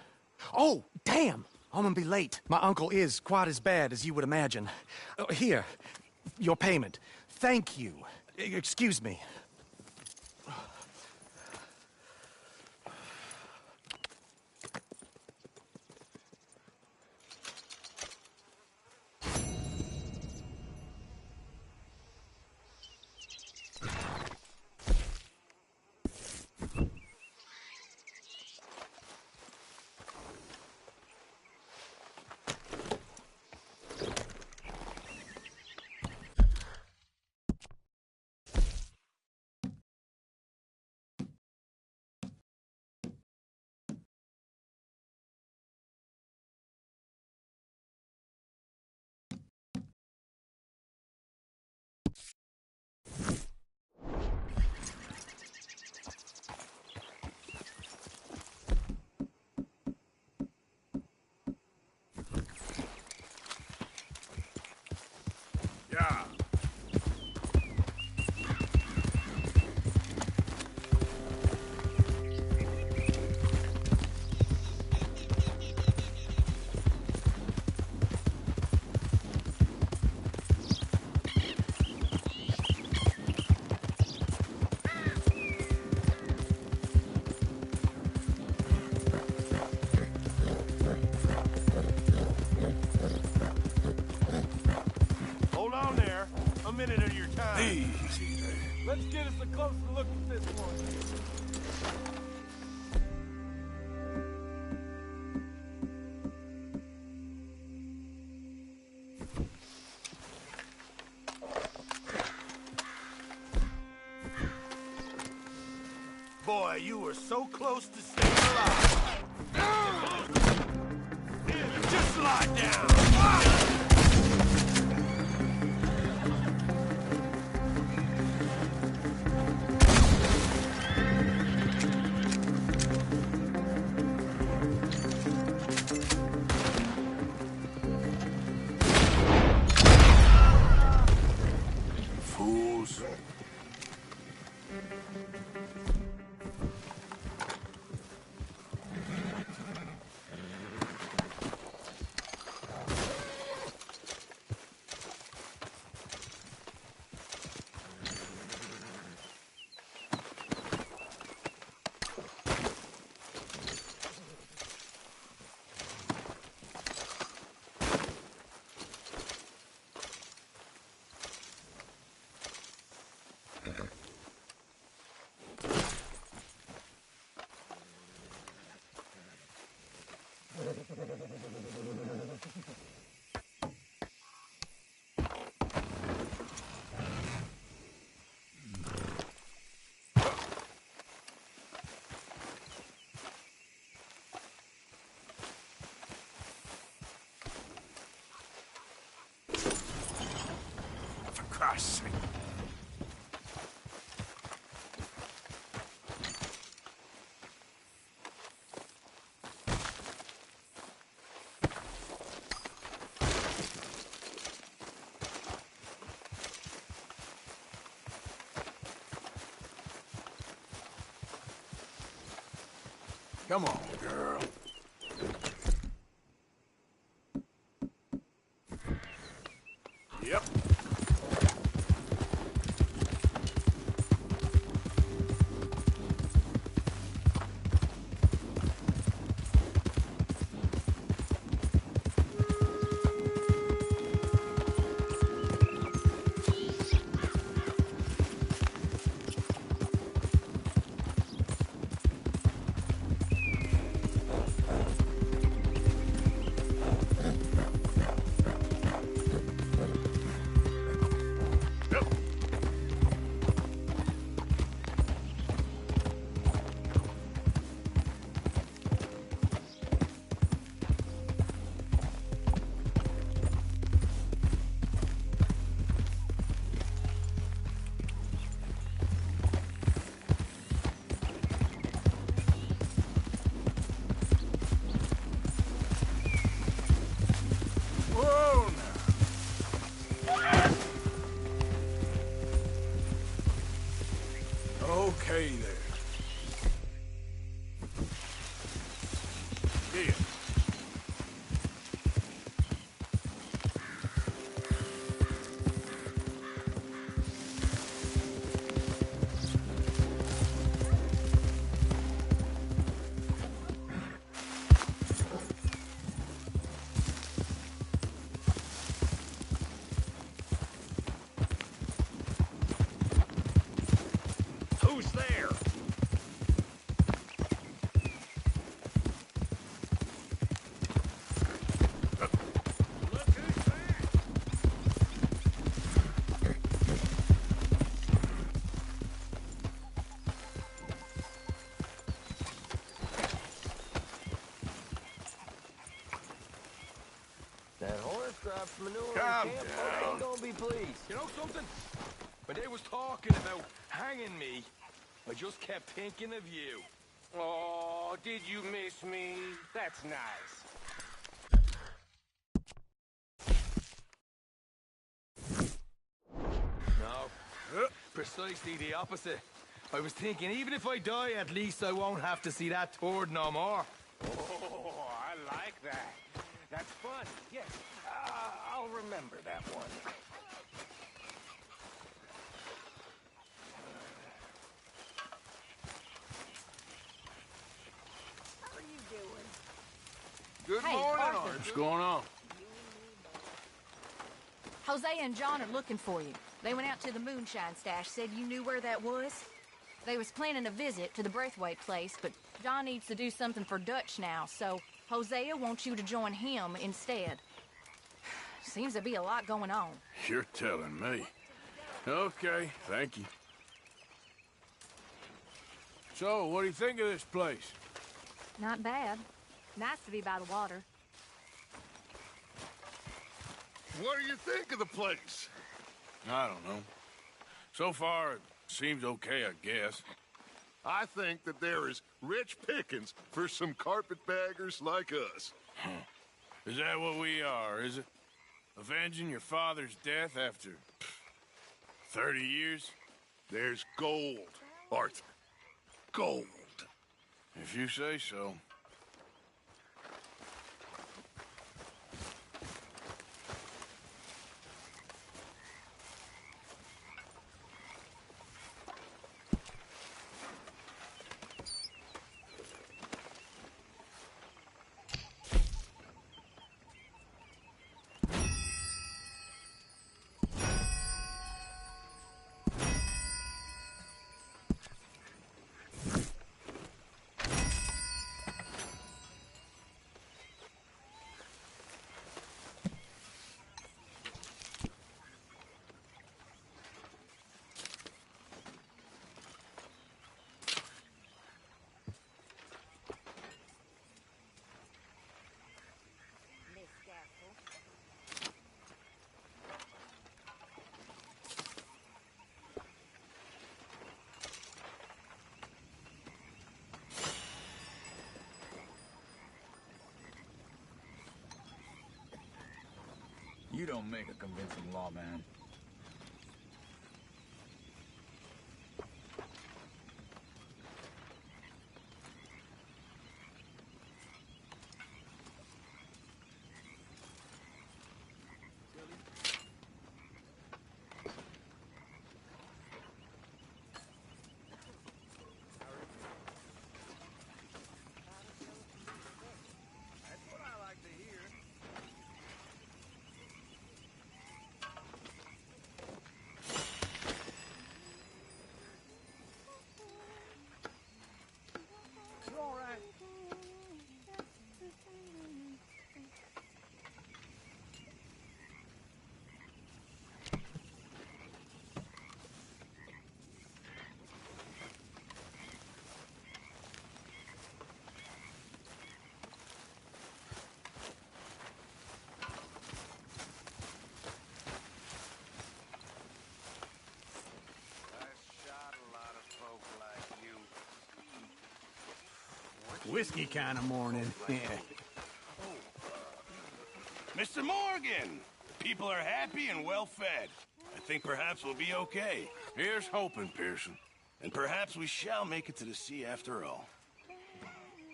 Oh, damn! I'm gonna be late. My uncle is quite as bad as you would imagine. Here, your payment. Thank you. Excuse me. Yeah. Hold on there. A minute of your time. Easy there. Let's get us a closer look at this one. Boy, you were so close to staying alive. Just lie down. Fools. For Christ's sake. Come on, girl. Yep. Whoa, now. Okay, there. Here. Who's there? That horse drops manure Calm in camp, down. folks ain't gonna be pleased. You know something? When they was talking about hanging me, I just kept thinking of you. Oh, did you miss me? That's nice. No, precisely the opposite. I was thinking, even if I die, at least I won't have to see that turd no more. Oh, I like that. That's fun. Yes, I'll remember that one. How are you doing? Good Hey, morning, Arthur. Arthur. What's going on? Jose and John are looking for you. They went out to the moonshine stash, said you knew where that was. They was planning a visit to the Braithwaite place, but John needs to do something for Dutch now, so Hosea wants you to join him instead. Seems to be a lot going on. You're telling me. Okay, thank you. So, what do you think of this place? Not bad. Nice to be by the water. What do you think of the place? I don't know. So far, it seems okay, I guess. I think that there is rich pickings for some carpetbaggers like us. Is that what we are, is it? Avenging your father's death after 30 years? There's gold, Arthur. Gold. If you say so. You don't make a convincing lawman. whiskey kind of morning. Yeah. Mr. Morgan! People are happy and well fed. I think perhaps we'll be okay. Here's hoping, Pearson. And perhaps we shall make it to the sea after all.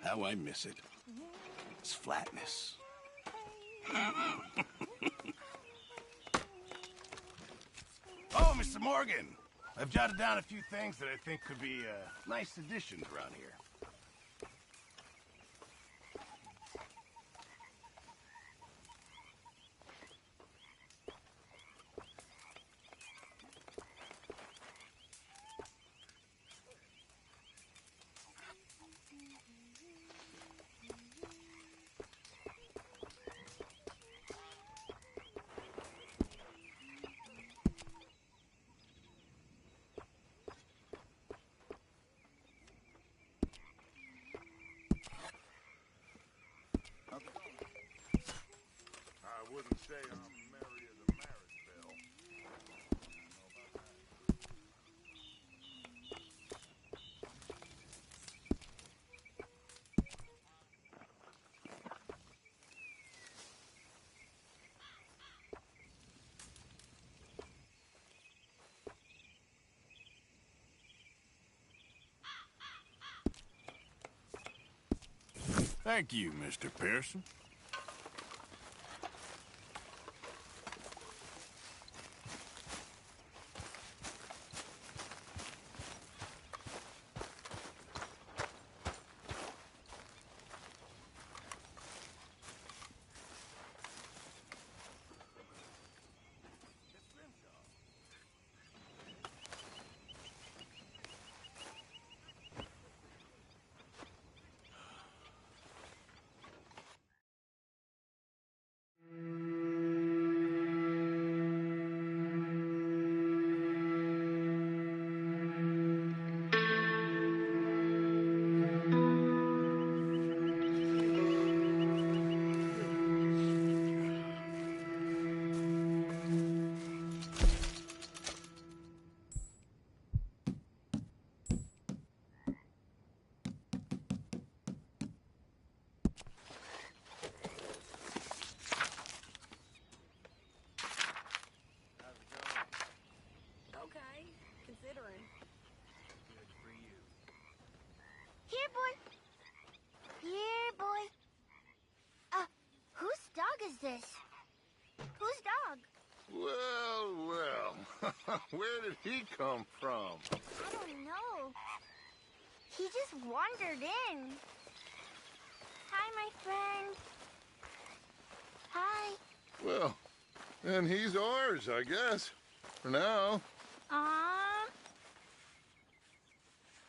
How I miss it. Its flatness. Oh, Mr. Morgan! I've jotted down a few things that I think could be nice additions around here. I wouldn't say I'm merry as a marriage bell. Thank you, Mr. Pearson. Okay, considering. Here, boy. Here, boy. Whose dog is this? Whose dog? Well, well. Where did he come from? I don't know. He just wandered in. Hi, my friend. Hi. Well, then he's ours, I guess. For now. Aww.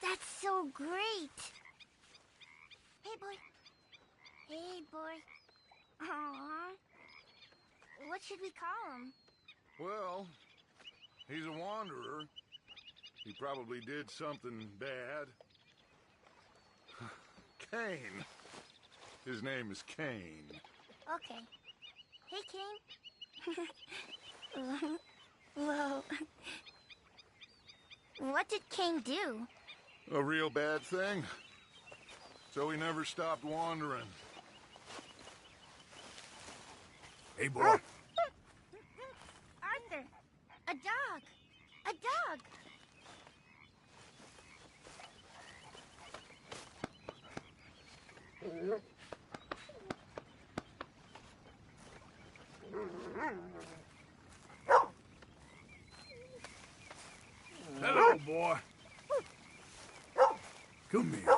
That's so great. Hey, boy. Hey, boy. Aww. What should we call him? Well, he's a wanderer. He probably did something bad. Kane. His name is Kane. Okay. Hey, Kane. Whoa. What did Kane do? A real bad thing. So he never stopped wandering. Hey, boy. Arthur, a dog. A dog. Hello, boy. Come here.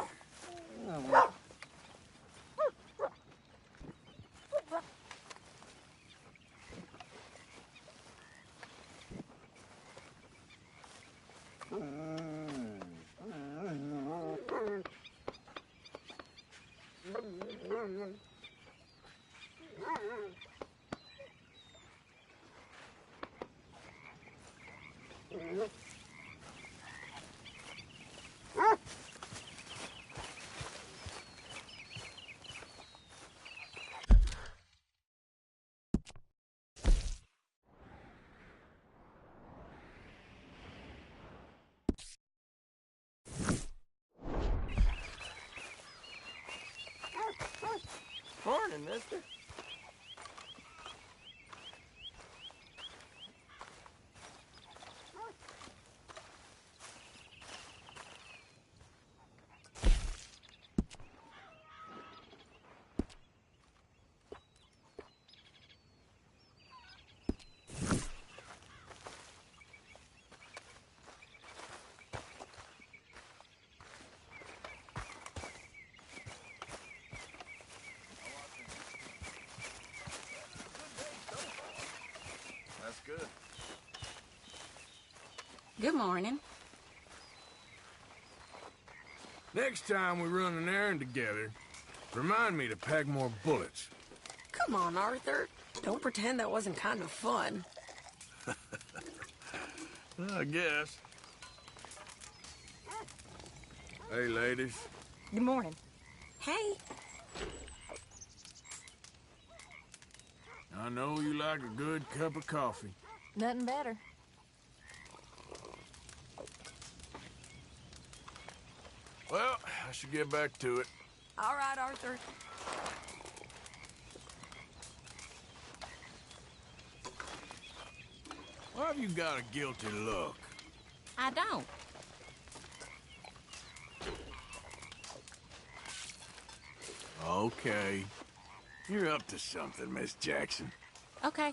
mister. That's good. Good morning. Next time we run an errand together, remind me to pack more bullets. Come on, Arthur. Don't pretend that wasn't kind of fun. I guess. Hey, ladies. Good morning. Hey. I know you like a good cup of coffee. Nothing better. Well, I should get back to it. All right, Arthur. Why have you got a guilty look? I don't. Okay. You're up to something, Miss Jackson. Okay.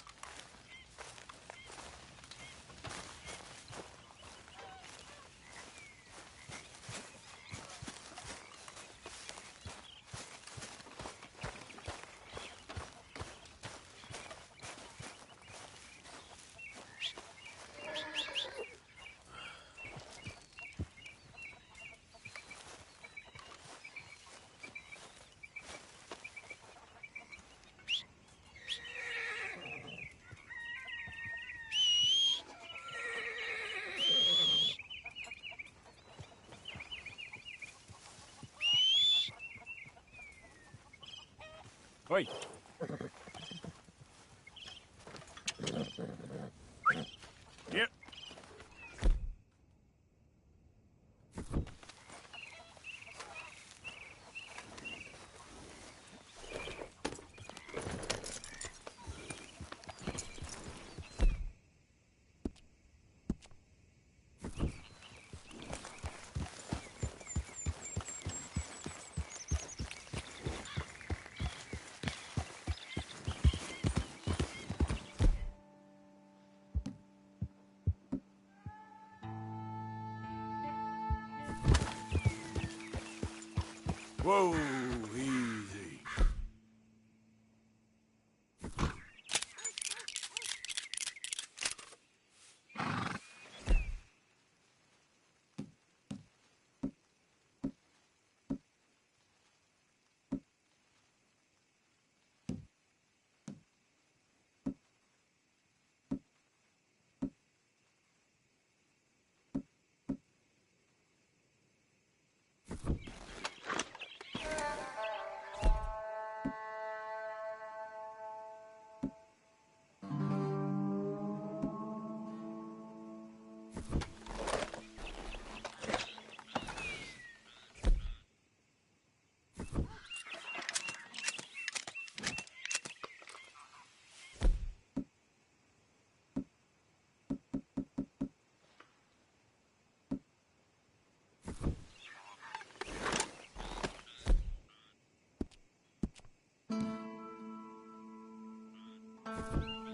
Wait. Yep. Whoa, easy.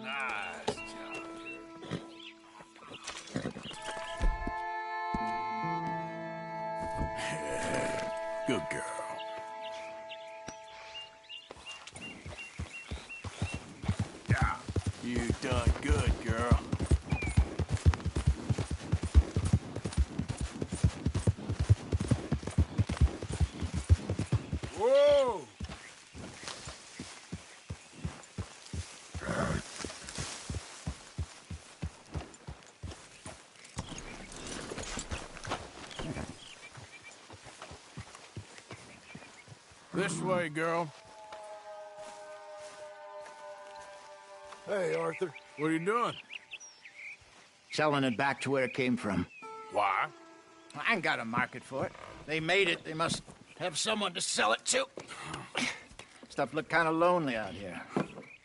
Nice job. Good girl. Yeah, you done good, girl. Whoa! This way, girl. Hey, Arthur. What are you doing? Selling it back to where it came from. Why? I ain't got a market for it. They made it. They must have someone to sell it to. Stuff look kind of lonely out here.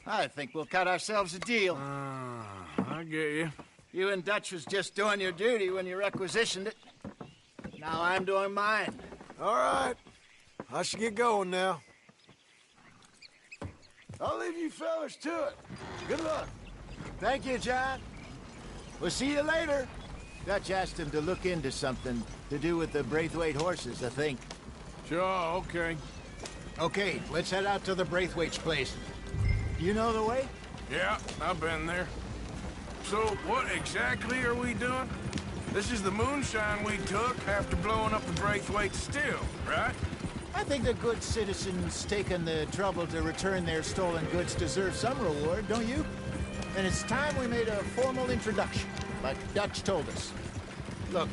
I think we'll cut ourselves a deal. I get you. You and Dutch was just doing your duty when you requisitioned it. Now I'm doing mine. All right. I should get going now. I'll leave you fellas to it. Good luck. Thank you, John. We'll see you later. Dutch asked him to look into something to do with the Braithwaite horses, I think. Sure, okay. Okay, let's head out to the Braithwaite's place. You know the way? Yeah, I've been there. So, what exactly are we doing? This is the moonshine we took after blowing up the Braithwaite still, right? I think the good citizens taking the trouble to return their stolen goods deserve some reward, don't you? And it's time we made a formal introduction, like Dutch told us. Look,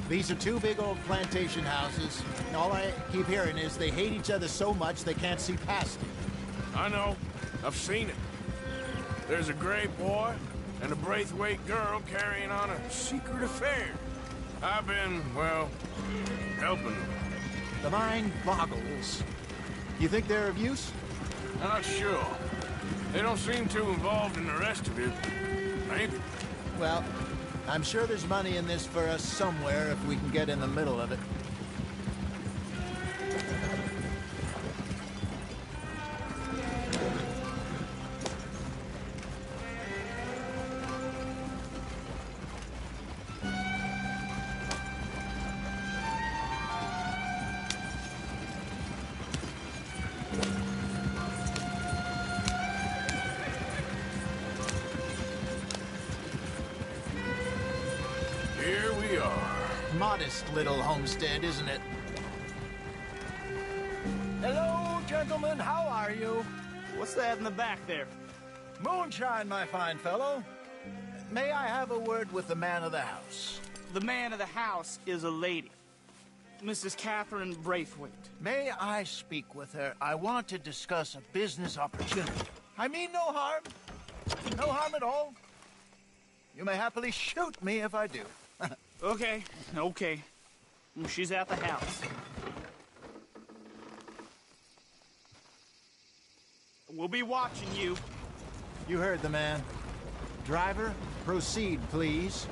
these are two big old plantation houses, and all I keep hearing is they hate each other so much they can't see past it. I know. I've seen it. There's a gray boy and a Braithwaite girl carrying on a secret affair. I've been, well, helping them. The mind boggles. You think they're of use? Not sure. They don't seem too involved in the rest of it. Maybe. Well, I'm sure there's money in this for us somewhere if we can get in the middle of it. Here we are. Modest little homestead, isn't it? Hello, gentlemen. How are you? What's that in the back there? Moonshine, my fine fellow. May I have a word with the man of the house? The man of the house is a lady. Mrs. Catherine Braithwaite. May I speak with her? I want to discuss a business opportunity. I mean no harm. No harm at all. You may happily shoot me if I do. Okay. She's at the house. We'll be watching you. You heard the man. Driver, proceed, please.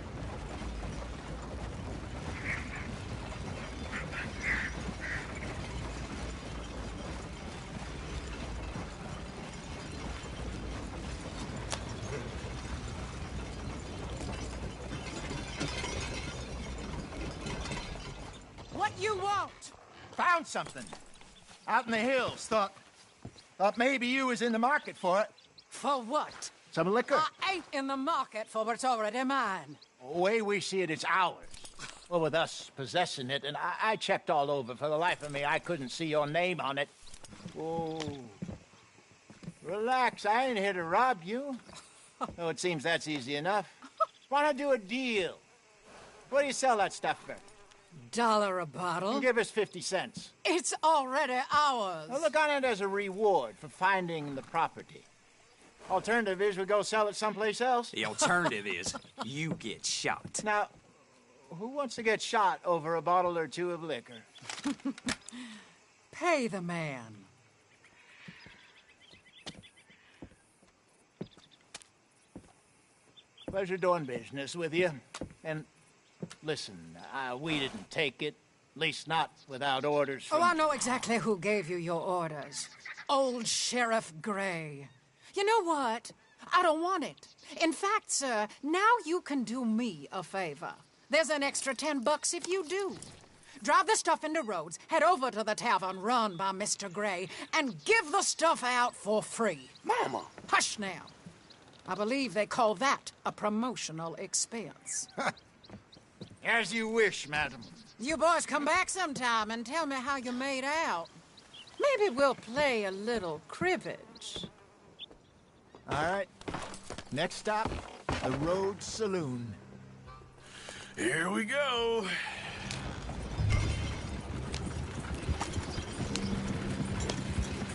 What you want? Found something. Out in the hills. Thought maybe you was in the market for it. For what? Some liquor. I ain't in the market for what's already mine. The way we see it, it's ours. Well, with us possessing it, and I checked all over. For the life of me, I couldn't see your name on it. Oh. Relax, I ain't here to rob you. Oh, it seems that's easy enough. Why not do a deal? What do you sell that stuff for? $1 a bottle? Give us 50 cents. It's already ours. Now look on it as a reward for finding the property. Alternative is we go sell it someplace else. The alternative is you get shot. Now, who wants to get shot over a bottle or two of liquor? Pay the man. Pleasure doing business with you. And listen, we didn't take it. At least not without orders from... Oh, I know exactly who gave you your orders. Old Sheriff Gray. You know what? I don't want it. In fact, sir, now you can do me a favor. There's an extra $10 if you do. Drive the stuff into Rhodes, head over to the tavern run by Mr. Gray, and give the stuff out for free. Mama! Hush now. I believe they call that a promotional expense. As you wish, madam. You boys come back sometime and tell me how you made out. Maybe we'll play a little cribbage. All right. Next stop, the Rhodes Saloon. Here we go.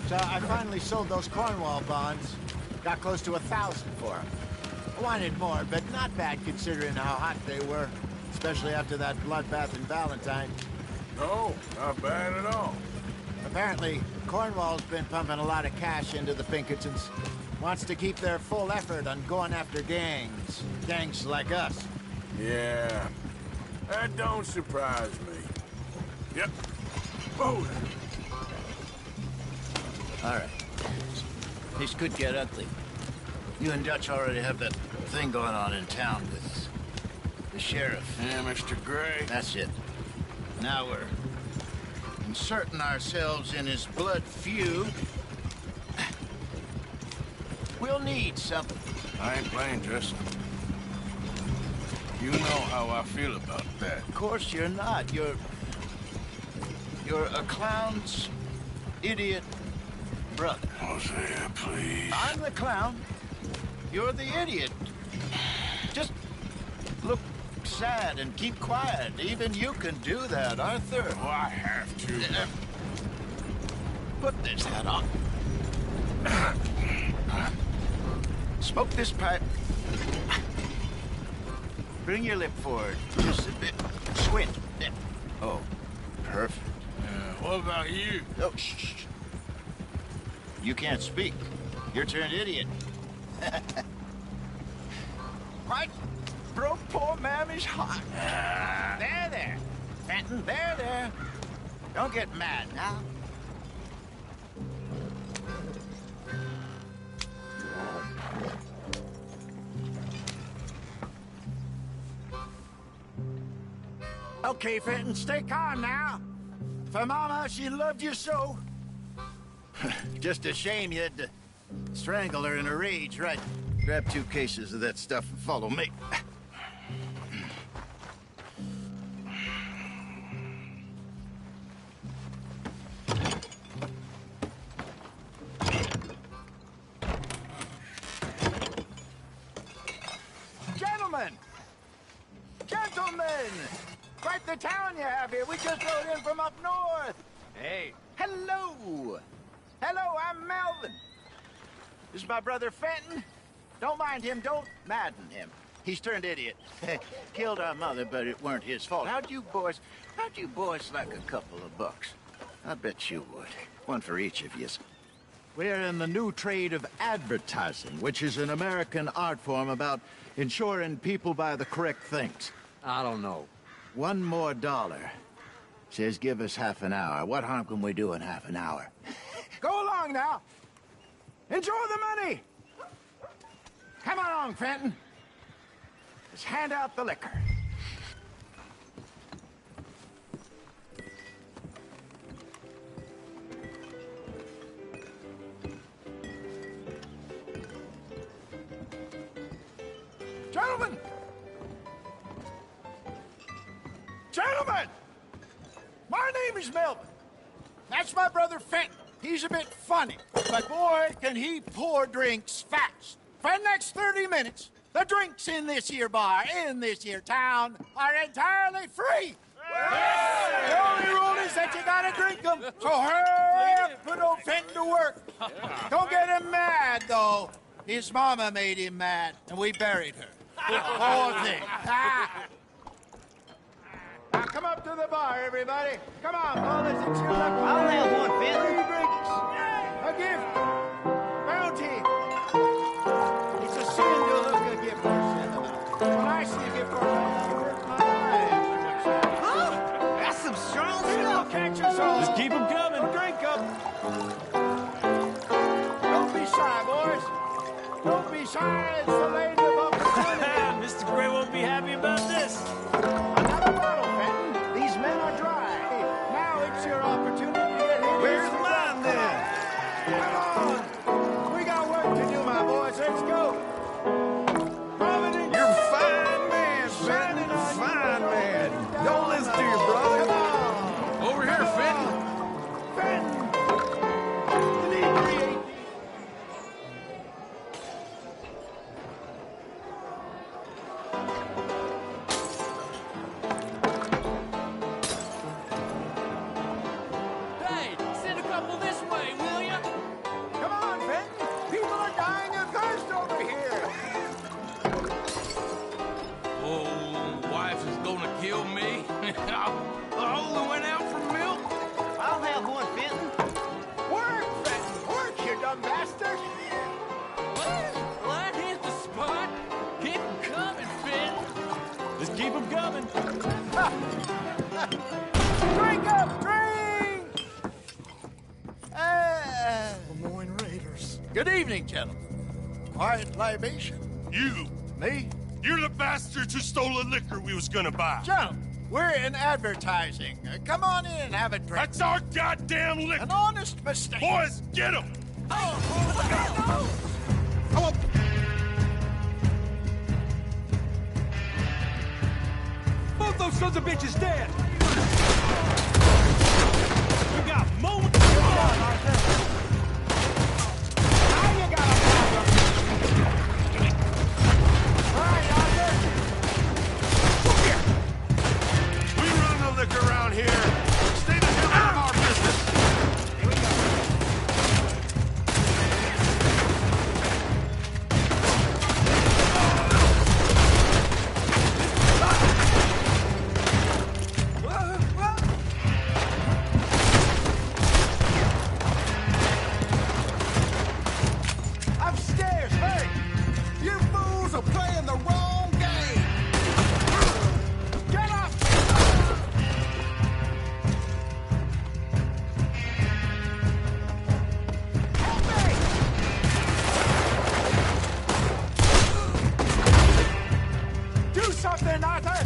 So I finally sold those Cornwall bonds. Got close to 1,000 for them. I wanted more, but not bad considering how hot they were. Especially after that bloodbath in Valentine. No, not bad at all. Apparently, Cornwall's been pumping a lot of cash into the Pinkertons. Wants to keep their full effort on going after gangs. Gangs like us. Yeah, that don't surprise me. Yep. Oh. All right. This could get ugly. You and Dutch already have that thing going on in town with the sheriff. Yeah, Mr. Gray. That's it. Now we're inserting ourselves in his blood feud. We'll need something. I ain't playing, Justin. You know how I feel about that. Of course you're not. You're a clown's idiot brother. Hosea, please. I'm the clown. You're the idiot. Just look sad and keep quiet. Even you can do that, Arthur. Oh, I have to. Put this hat on. Smoke this pipe. Bring your lip forward just a bit. Squint. Oh, perfect. What about you? Oh, shh. You can't speak. You're turned idiot. What? Broke poor Mammy's heart. There. Fenton, there. Don't get mad now. Okay, Fenton, stay calm now. For Mama, she loved you so. Just a shame you had to strangle her in a rage, right? Grab 2 cases of that stuff and follow me. Gentlemen! Quite the town you have here. We just rode in from up north. Hey. Hello. Hello, I'm Melvin. This is my brother Fenton. Don't mind him. Don't madden him. He's turned idiot. Killed our mother, but it weren't his fault. How'd you boys like a couple of bucks? I bet you would. One for each of you. We're in the new trade of advertising, which is an American art form about ensuring people buy the correct things. I don't know. $1 more. Says give us half an hour. What harm can we do in half an hour? Go along now. Enjoy the money. Come along, Fenton. Let's hand out the liquor. Gentlemen! Gentlemen! My name is Melvin. That's my brother Fenton. He's a bit funny, but boy, can he pour drinks fast. For the next 30 minutes, the drinks in this here bar, in this here town, are entirely free. The only rule is that you gotta drink them, so hurry up, put old Fenton to work. Don't get him mad, though. His mama made him mad, and we buried her. Poor thing. Now come up to the bar, everybody. Come on, fellas, it's your lucky day. I'll have one, Fenton. 3 drinks. A gift. Bounty. It's a sin to look a gift horse in the mouth. When I see a gift horse, I work my eyes. That's some strong stuff. Catch us all. Just keep 'em coming. Drink up. Don't be shy, boys. Don't be shy. It's the lady of opportunity. Mr. Gray won't be happy about this. Another bottle, Fenton. These men are dry. Now it's your opportunity to get hit. Where's mine, then? Come on. We got work to do, my boys. Let's go. You're a fine man, Fenton. Fine man. Don't listen to your brother. Come on. Over here, Fenton. Fenton. Just keep them coming. Drink up, drink! Lemoyne Raiders. Good evening, gentlemen. Quiet libation? You. Me? You're the bastards who stole the liquor we was gonna buy. Gentlemen, we're in advertising. Come on in and have a drink. That's our goddamn liquor. An honest mistake. Boys, get him! Both those sons of bitches dead. We got moments. We run the liquor around here. Stay the hell out of our business. Upstairs, hurry! You fools are playing the wrong game! Get up! Help me! Do something, Arthur!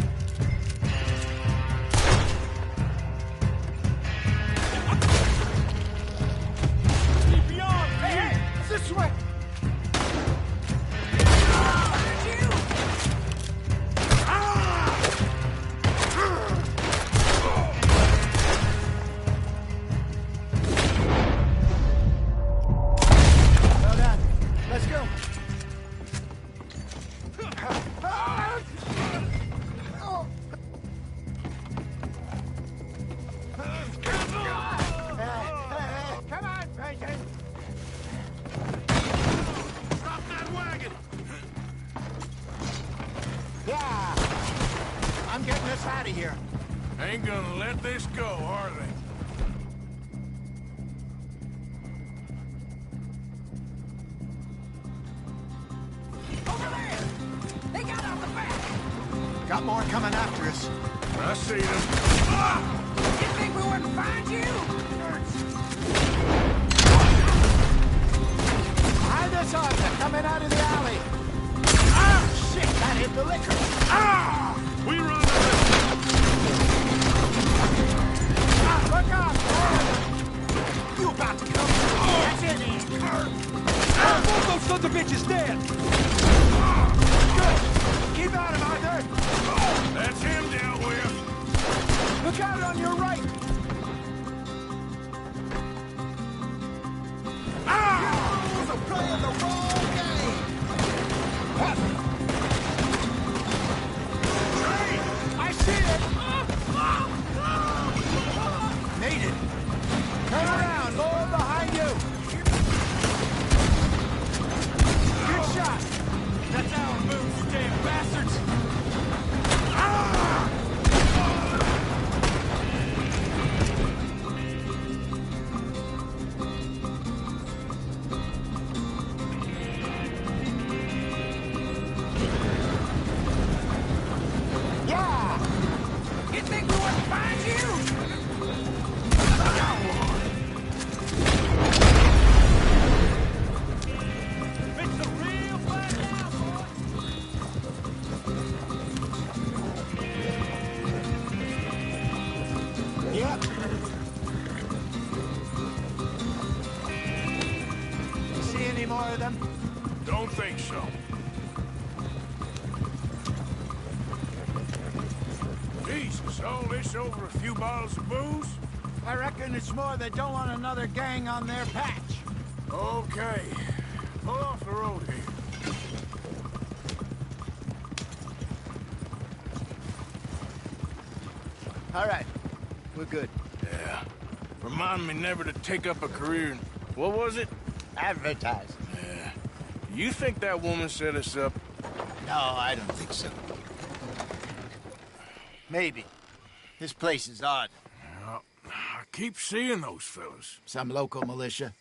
Keep beyond. Hey, this way! Well done. Let's go. Come on, Bacon. Stop that wagon! Yeah. I'm getting us out of here. Ain't gonna let this go, are they? Got more coming after us. I see them. You think we wouldn't find you? Behind us, Arthur, coming out of the alley. Ah, shit, that hit the liquor. Ah! We run the Ah, look out! You about to come? That's it, Ian. Both those sons of bitches dead. Good. Keep at him, Arthur. That's him dealt with. Look out on your right. You fools are playing the wrong game! I see it. Made it. Turn around. More behind you. Good shot. That's our moves, you damn bastards. Yeah. You think we wouldn't find you? It's the real flag now, boy. Yep. See any more of them? Don't think so. Jesus, all this over a few bottles of booze? I reckon it's more they don't want another gang on their patch. Okay. Pull off the road here. All right. We're good. Yeah. Remind me never to take up a career in... What was it? Advertising. Yeah. You think that woman set us up? No, I don't think so. Maybe. This place is odd. Well, I keep seeing those fellas. Some local militia.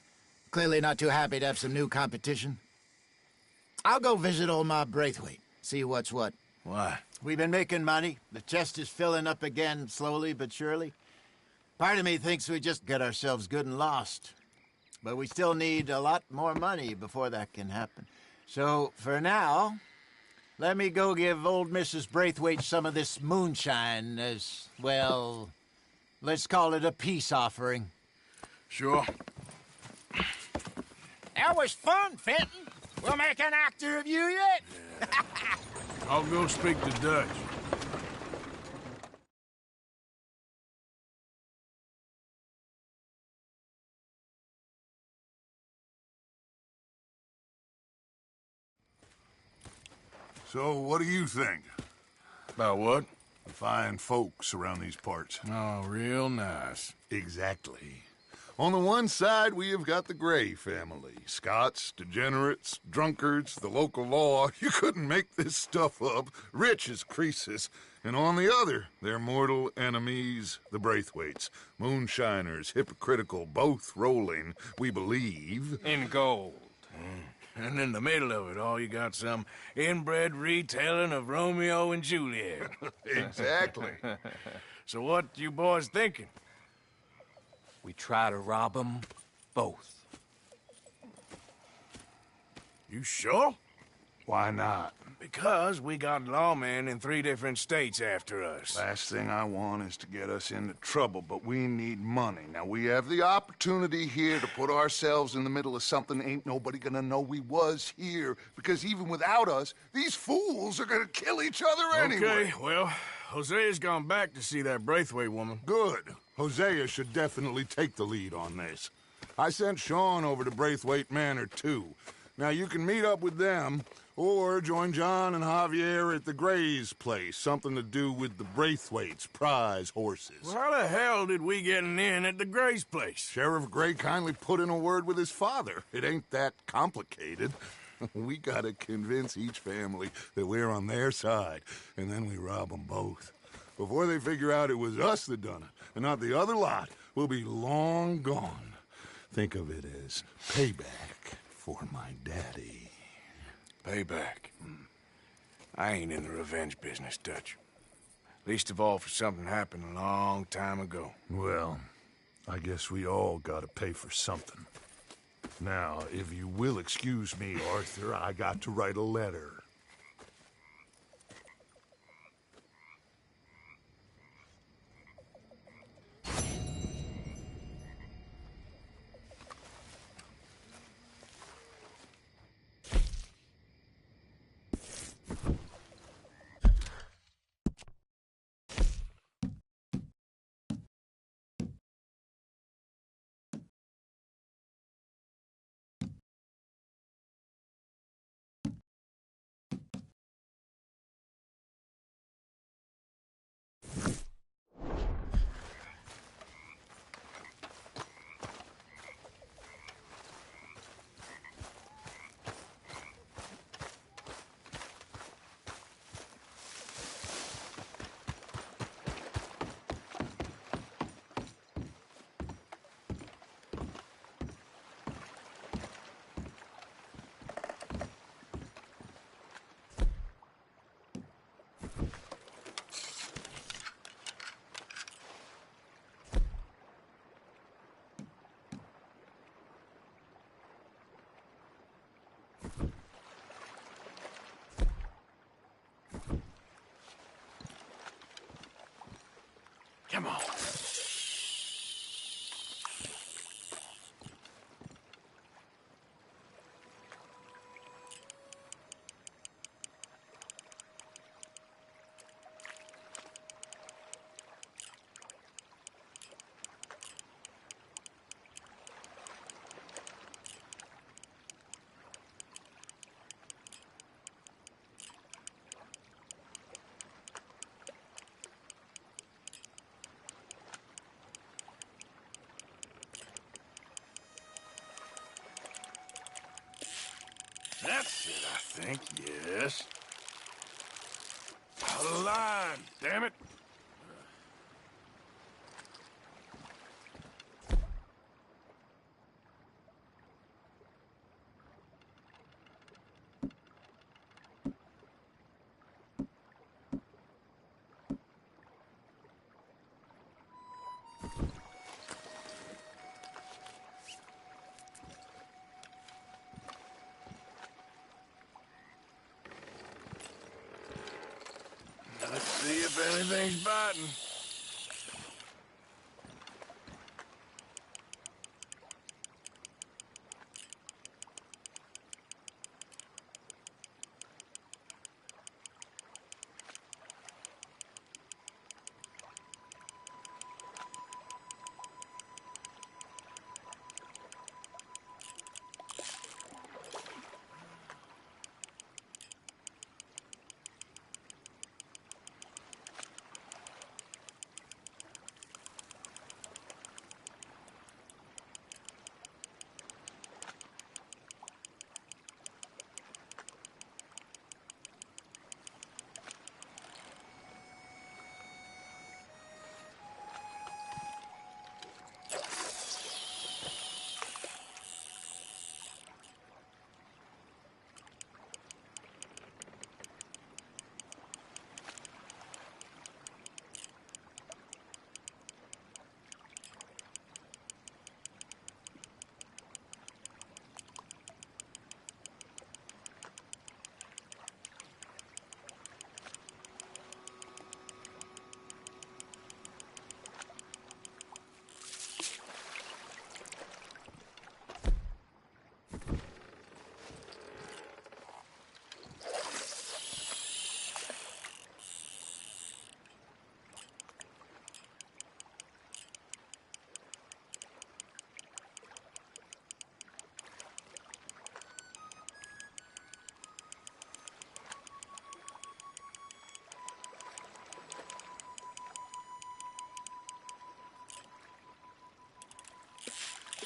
Clearly not too happy to have some new competition. I'll go visit old Ma Braithwaite, see what's what. Why? We've been making money. The chest is filling up again, slowly but surely. Part of me thinks we just get ourselves good and lost. But we still need a lot more money before that can happen. So, for now, let me go give old Mrs. Braithwaite some of this moonshine as, well, let's call it a peace offering. Sure. That was fun, Fenton. We'll make an actor of you yet. I'll go speak to Dutch. So, what do you think? About what? The fine folks around these parts. Oh, real nice. Exactly. On the one side, we have got the Gray family. Scots, degenerates, drunkards, the local law. You couldn't make this stuff up. Rich as Croesus. And on the other, their mortal enemies, the Braithwaites. Moonshiners, hypocritical, both rolling, we believe. In gold. And in the middle of it all, you got some inbred retelling of Romeo and Juliet. Exactly. So what you boys thinking? We try to rob them both. You sure? Why not? Because we got lawmen in 3 different states after us. Last thing I want is to get us into trouble, but we need money. Now, we have the opportunity here to put ourselves in the middle of something ain't nobody gonna know we was here, because even without us, these fools are gonna kill each other anyway. Okay, well, Hosea's gone back to see that Braithwaite woman. Good. Hosea should definitely take the lead on this. I sent Sean over to Braithwaite Manor, too. Now, you can meet up with them, or join John and Javier at the Gray's place. Something to do with the Braithwaite's prize horses. Well, how the hell did we get in at the Gray's place? Sheriff Gray kindly put in a word with his father. It ain't that complicated. We gotta convince each family that we're on their side, and then we rob them both. Before they figure out it was us that done it, and not the other lot, we'll be long gone. Think of it as payback for my daddy. Payback. I ain't in the revenge business, Dutch. Least of all for something happened a long time ago. Well, I guess we all gotta pay for something. Now, if you will excuse me, Arthur, I got to write a letter. Come on. That's it, I think, yes. A line, damn it. Let's see if anything's biting.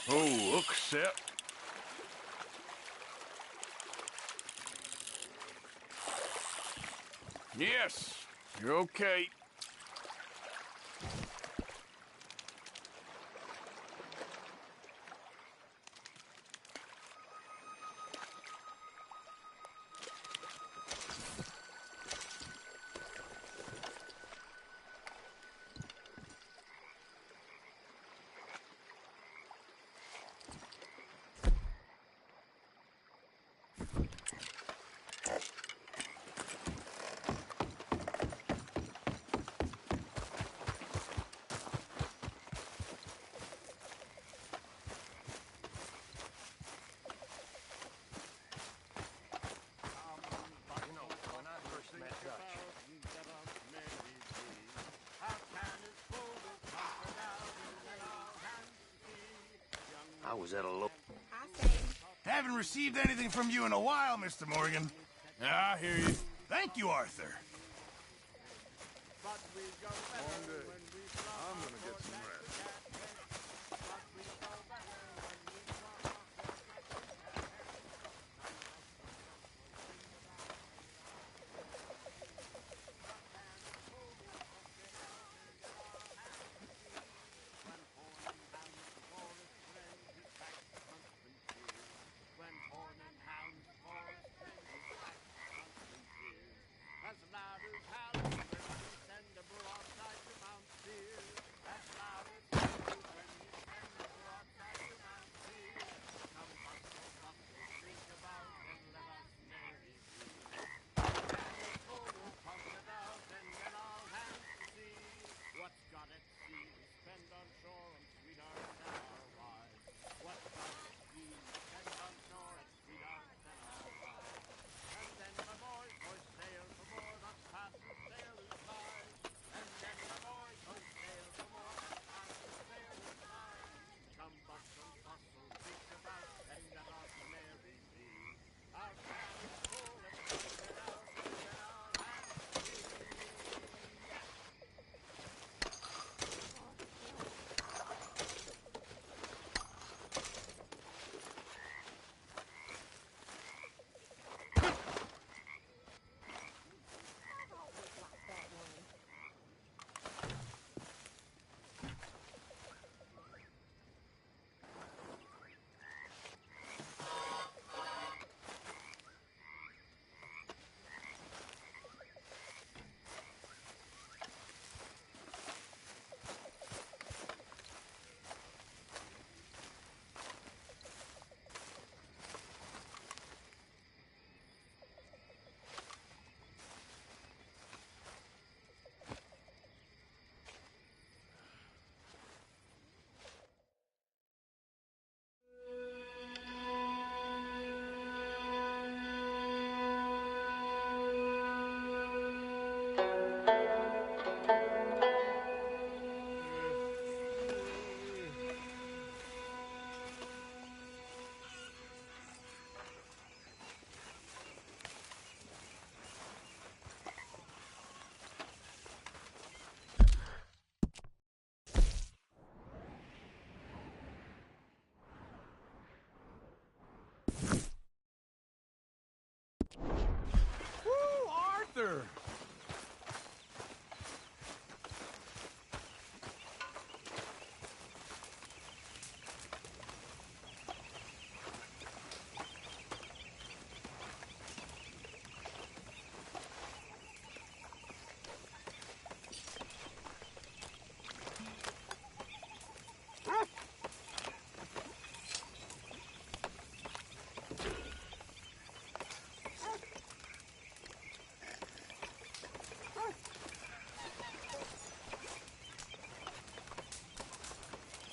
Oh, look, Sep. Yes, you're okay. I was at a low... Haven't received anything from you in a while, Mr. Morgan. Yeah, I hear you. Thank you, Arthur. Long day. I'm gonna get some rest.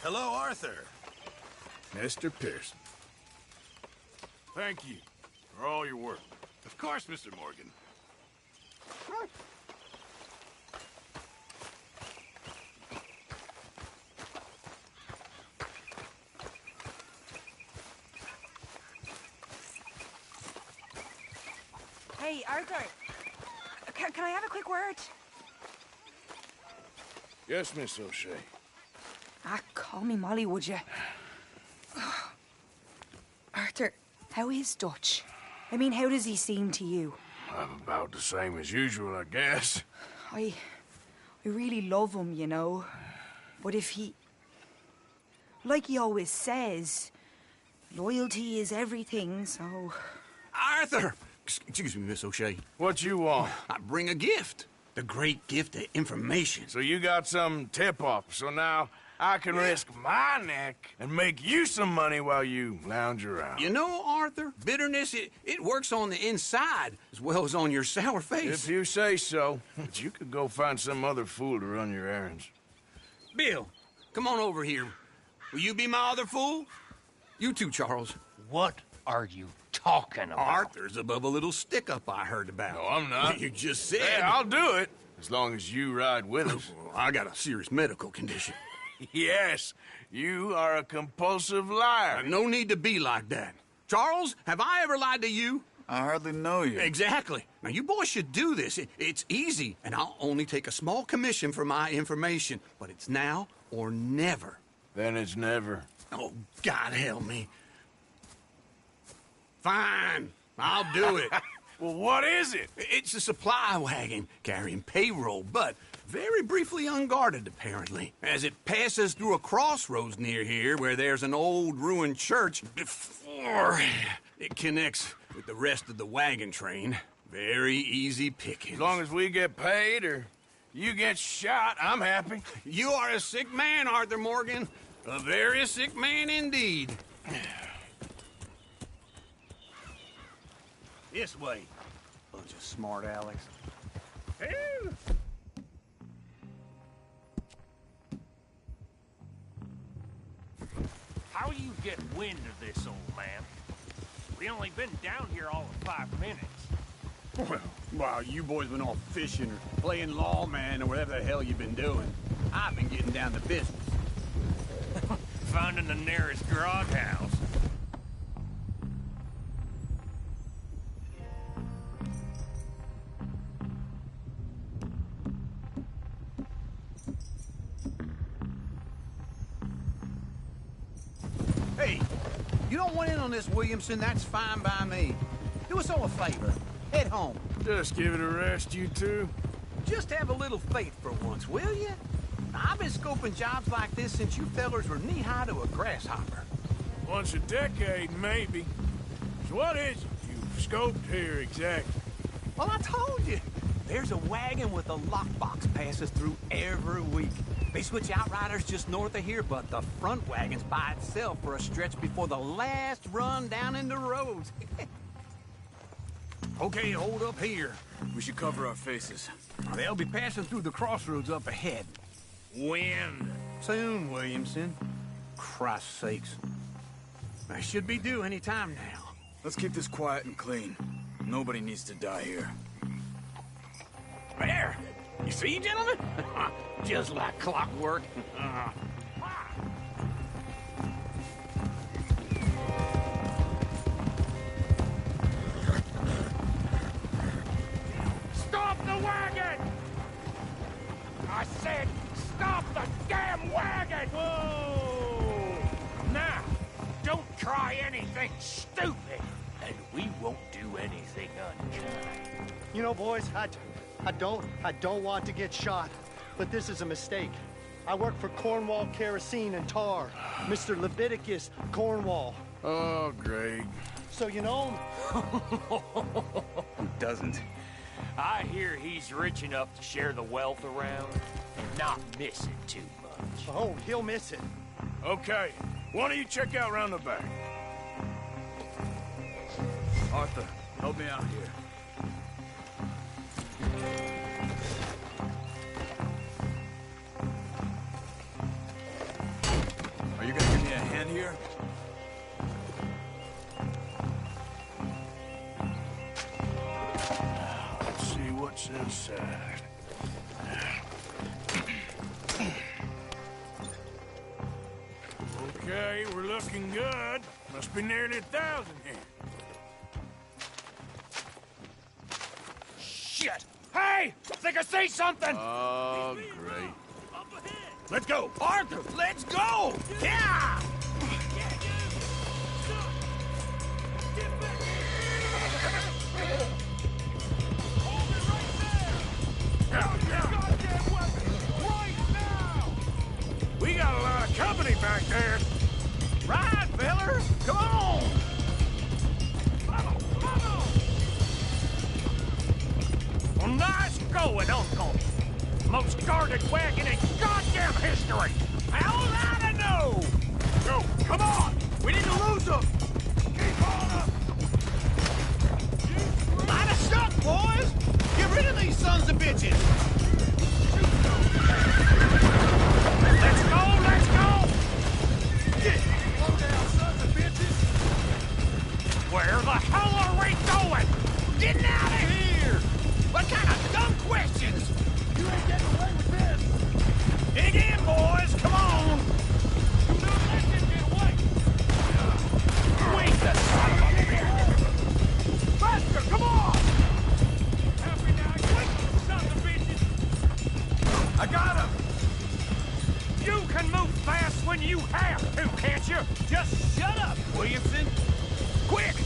Hello, Arthur. Mr. Pearson. Thank you for all your work. Of course, Mr. Morgan. Hey, Arthur. Can I have a quick word? Yes, Miss O'Shea. Call me Molly, would you? Arthur, how is Dutch? I mean, how does he seem to you? I'm about the same as usual, I guess. I really love him, you know. But if he... Like he always says, loyalty is everything, so... Arthur! Excuse me, Miss O'Shea. What you want? I bring a gift. The great gift of information. So you got some tip-off, so now I can risk my neck and make you some money while you lounge around. You know, Arthur, bitterness, it works on the inside as well as on your sour face. If you say so. But you could go find some other fool to run your errands. Bill, come on over here. Will you be my other fool? You too, Charles. What are you talking about? Arthur's above a little stick-up I heard about. No, I'm not. You just said... Hey, I'll do it, as long as you ride with us. Well, I got a serious medical condition. Yes, you are a compulsive liar. No need to be like that. Charles, have I ever lied to you? I hardly know you. Exactly. Now, you boys should do this. It's easy, and I'll only take a small commission for my information. But it's now or never. Then it's never. Oh, God help me. Fine. I'll do it. Well, what is it? It's a supply wagon carrying payroll, but very briefly unguarded, apparently. As it passes through a crossroads near here where there's an old ruined church before it connects with the rest of the wagon train. Very easy pickings. As long as we get paid or you get shot, I'm happy. You are a sick man, Arthur Morgan. A very sick man indeed. This way. Bunch of smart Alex. How you get wind of this, old man? We only been down here all of 5 minutes. Well, while you boys been off fishing or playing lawman or whatever the hell you've been doing, I've been getting down to business. Finding the nearest grog house. Hey, you don't want in on this, Williamson, that's fine by me. Do us all a favor. Head home. Just give it a rest, you two. Just have a little faith for once, will you? I've been scoping jobs like this since you fellers were knee-high to a grasshopper. Once a decade, maybe. So what is it you've scoped here exactly? Well, I told you. There's a wagon with a lockbox passes through every week. They switch outriders just north of here, but the front wagon's by itself for a stretch before the last run down into roads. Okay, hold up here. We should cover our faces. They'll be passing through the crossroads up ahead. When? Soon, Williamson. Christ's sakes. I should be due any time now. Let's keep this quiet and clean. Nobody needs to die here. There! You see, gentlemen? Just like clockwork. Stop the wagon! I said, stop the damn wagon! Whoa! Now, don't try anything stupid, and we won't do anything unkind. You know, boys, I don't want to get shot, but this is a mistake. I work for Cornwall Kerosene and Tar, Mr. Leviticus Cornwall. Oh, great. So you know him? Who doesn't? I hear he's rich enough to share the wealth around and not miss it too much. Oh, he'll miss it. Okay, why don't you check out round the back? Arthur, help me out here. here. Let's see what's inside. Okay, we're looking good. Must be nearly 1,000 here. Shit! Hey! Think I see something! Oh, great. Let's go! Arthur, let's go! Yeah! We got a lot of company back there. Right, fellers! Come on! Well, nice going, Uncle. Most guarded wagon in goddamn history. How's I to know? Go, come on! We need to lose them! Keep on up! Line us up, boys! Get rid of these sons of bitches! Let's go, let's go! Get slow down, sons of bitches! Where the hell are we going? Getting out of here! What kind of dumb questions? You ain't getting away with this! Dig in, boys! Come on! You know that didn't get away! Wait the son of a bitch! Faster, come on! Happy now, quick, sons of bitches! I got him! You can move fast when you have to, can't you? Just shut up, Williamson! Quick!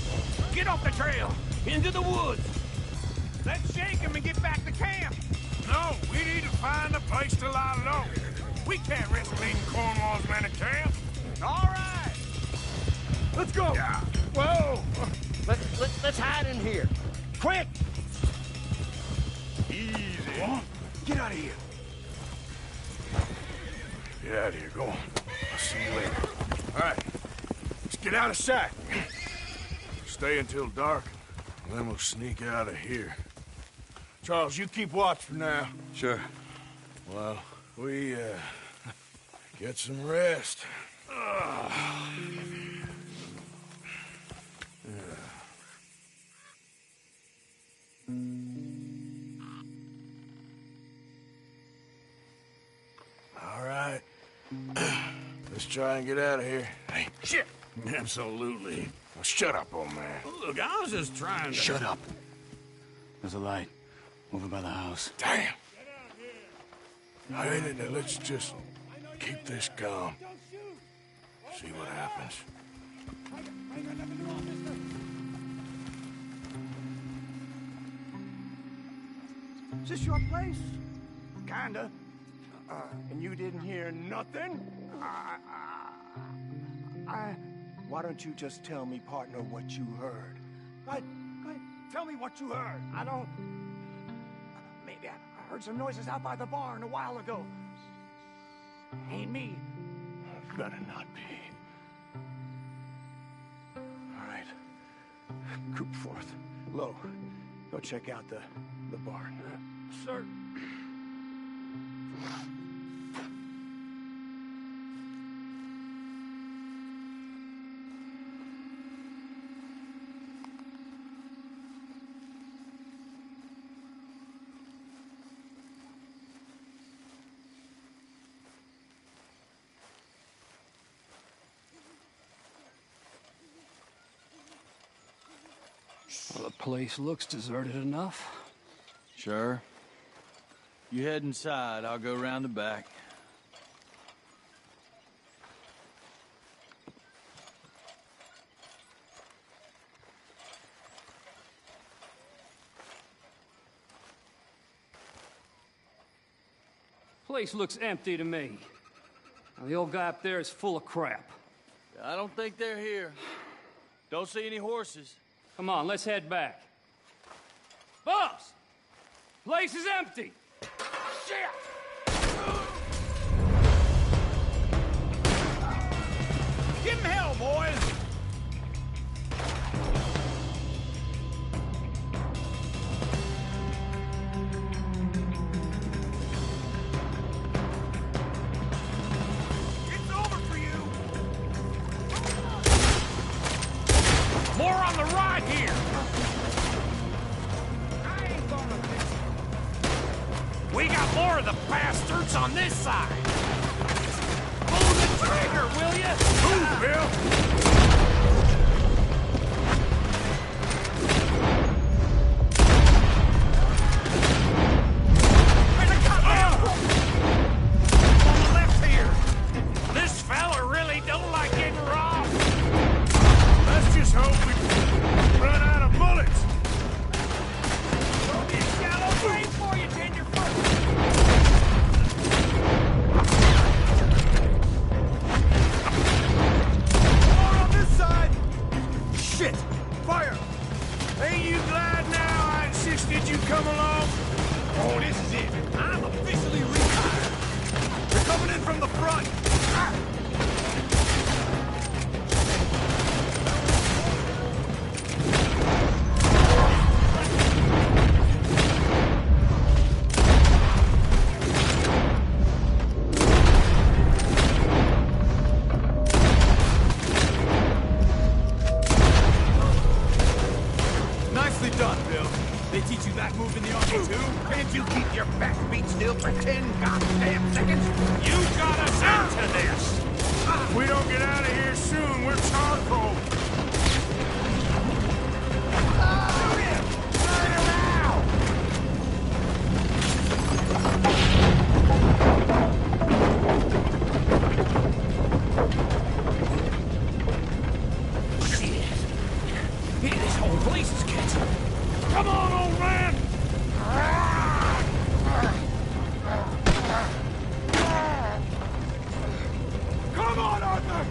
Get off the trail! Into the woods! Let's shake him and get back to camp! No, we need to find a place to lie low. We can't risk leaving Cornwall's men at camp. All right! Let's go! Yeah. Whoa! Let's hide in here. Quick! Easy. Get out of here. Get out of here. Go on. I'll see you later. All right. Let's get out of sight. Stay until dark, and then we'll sneak out of here. Charles, you keep watch for now. Sure. Well, we, get some rest. All right. Let's try and get out of here. Hey, shit! Absolutely. Well, shut up, old man. Look, I was just trying to... Shut up. There's a light over by the house. Damn! Hey, let's just keep this calm. See what happens. Is this your place? Kinda. And you didn't hear nothing? Why don't you just tell me, partner, what you heard? Go ahead. Tell me what you heard. I don't... Maybe I heard some noises out by the barn a while ago. Ain't me. Better not be. All right. Coop forth. Lo, go check out the barn. Sir. Well, the place looks deserted enough. Sure. You head inside, I'll go round the back. Place looks empty to me. Now, the old guy up there is full of crap. I don't think they're here. Don't see any horses. Come on, let's head back. Boss! Place is empty! Shit! Give him hell, boys! It's over for you! We got more of the bastards on this side. Pull the trigger, will you? Move, Bill! Where's the cop? On the left here. This fella really don't like getting robbed. Let's just hope we run out of bullets. There'll be a shallow grave for you, tenderfoot. More on this side! Shit! Fire! Ain't you glad now I insisted you come along? Oh, this is it. I'm officially retired. They're coming in from the front. Nicely done, Bill. They teach you that move in the army, too? Can't you keep your backbeat still for 10 goddamn seconds? You got us into this. If we don't get out of here soon, we're charcoal. Shoot him! Turn around! Shit. Yeah, this whole place is catching. Come on, old man! Come on, Arthur!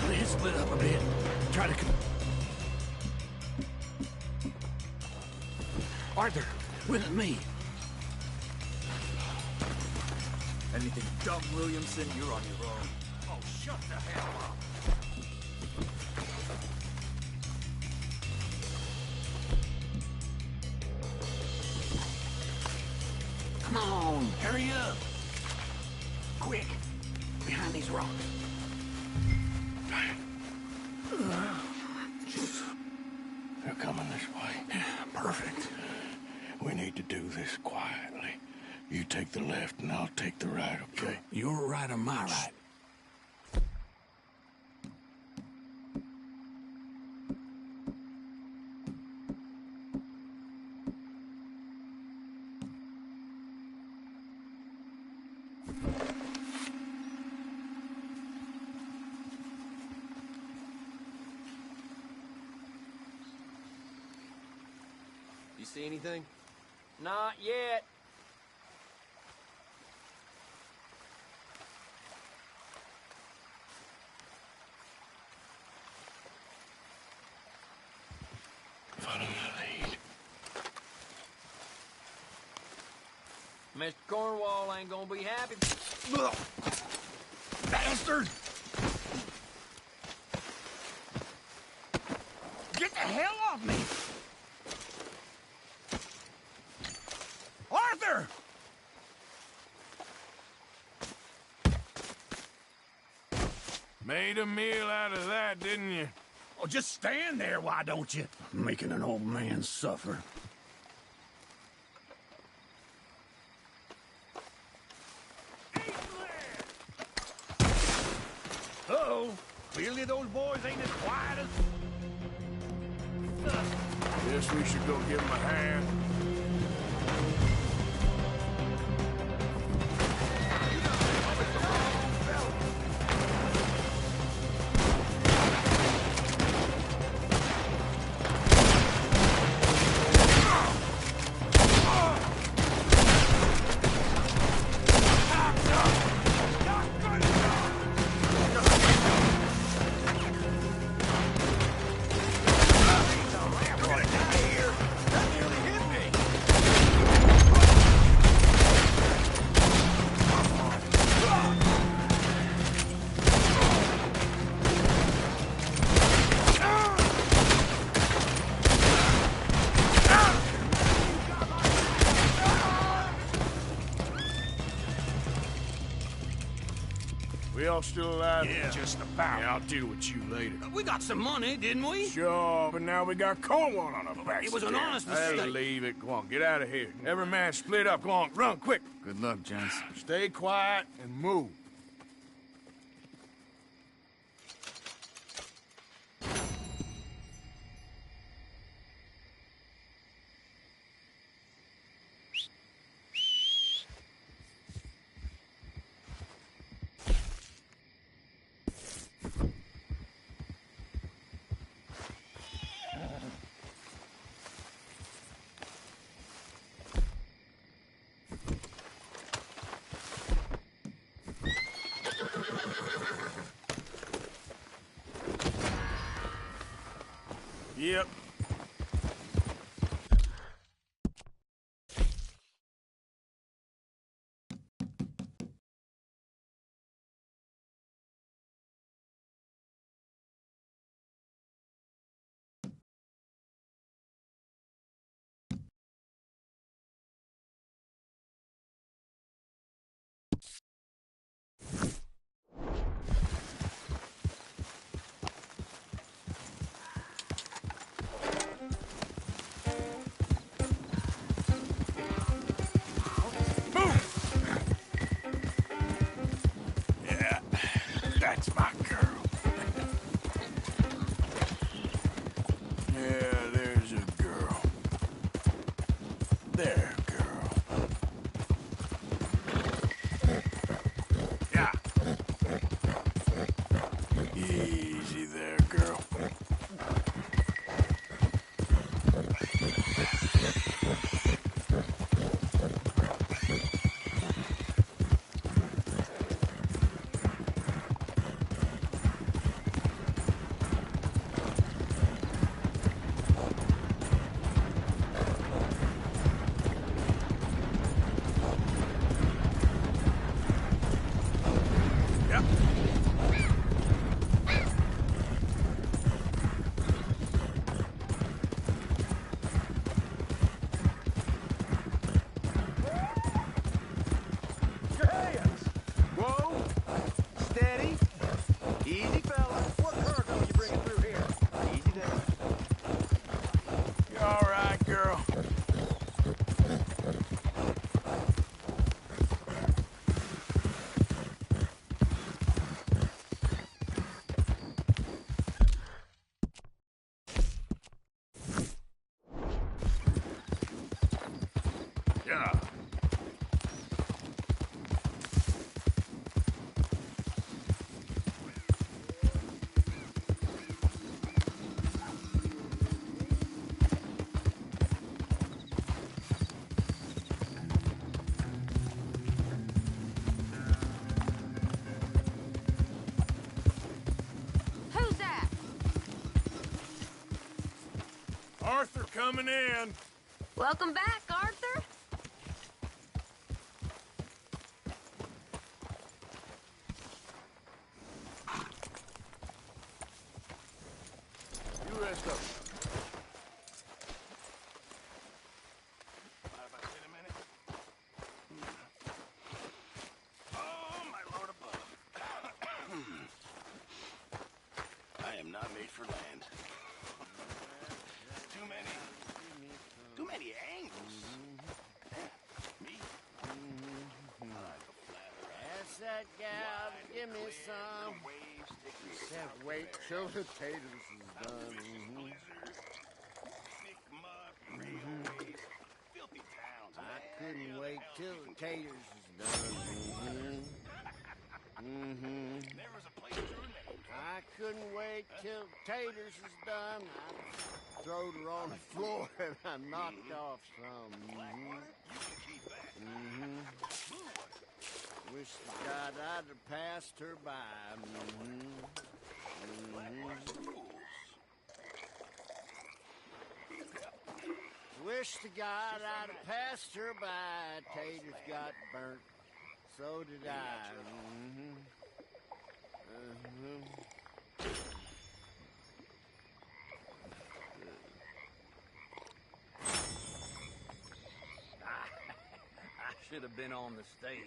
Let's split up a bit. Try to... Arthur, with me. Anything dumb, Williamson, you're on your own. Oh, shut the hell up. Come on, hurry up. Quick, behind these rocks. They're coming this way. Perfect. We need to do this quietly. You take the left and I'll take the right, okay? Your right or my right? You see anything? Not yet. Follow my lead. Mr. Cornwall ain't gonna be happy. Bastard! Get the hell off me! Arthur! Made a meal out of that, didn't you? Oh, just stand there, why don't you? Making an old man suffer. Uh-oh. Clearly those boys ain't as quiet as... Guess we should go give him a hand. all still alive? Yeah. Just about. Yeah, I'll deal with you later. We got some money, didn't we? Sure, but now we got Cornwall on our backs. It was an again. honest Hey, mistake. leave it. Go on, get out of here. Every man split up. Go on, run, quick. Good luck, gents. Stay quiet and move. Yep. Yeah, that's my girl. Yeah, there's a girl. There, girl. Yeah. Easy there, girl. Your hands! Whoa! Steady! Easy, fella. What cargo you bringing through here? Easy there. You all right, girl? Yeah. Who's that? Arthur coming in. Welcome back, Arthur. You rest up. Mind if I sit a minute? Oh, my lord above. I am not made for land. Too many angles. Me? That's that gal, give me some. Said wait till the taters is done. I couldn't wait till the taters is done. I couldn't wait till the taters is done. I throwed her on the floor and I knocked off some. Wish to God I'd have passed her by. Wish to God I'd have passed her by. Taters got burnt. So did I. I should have been on the stage.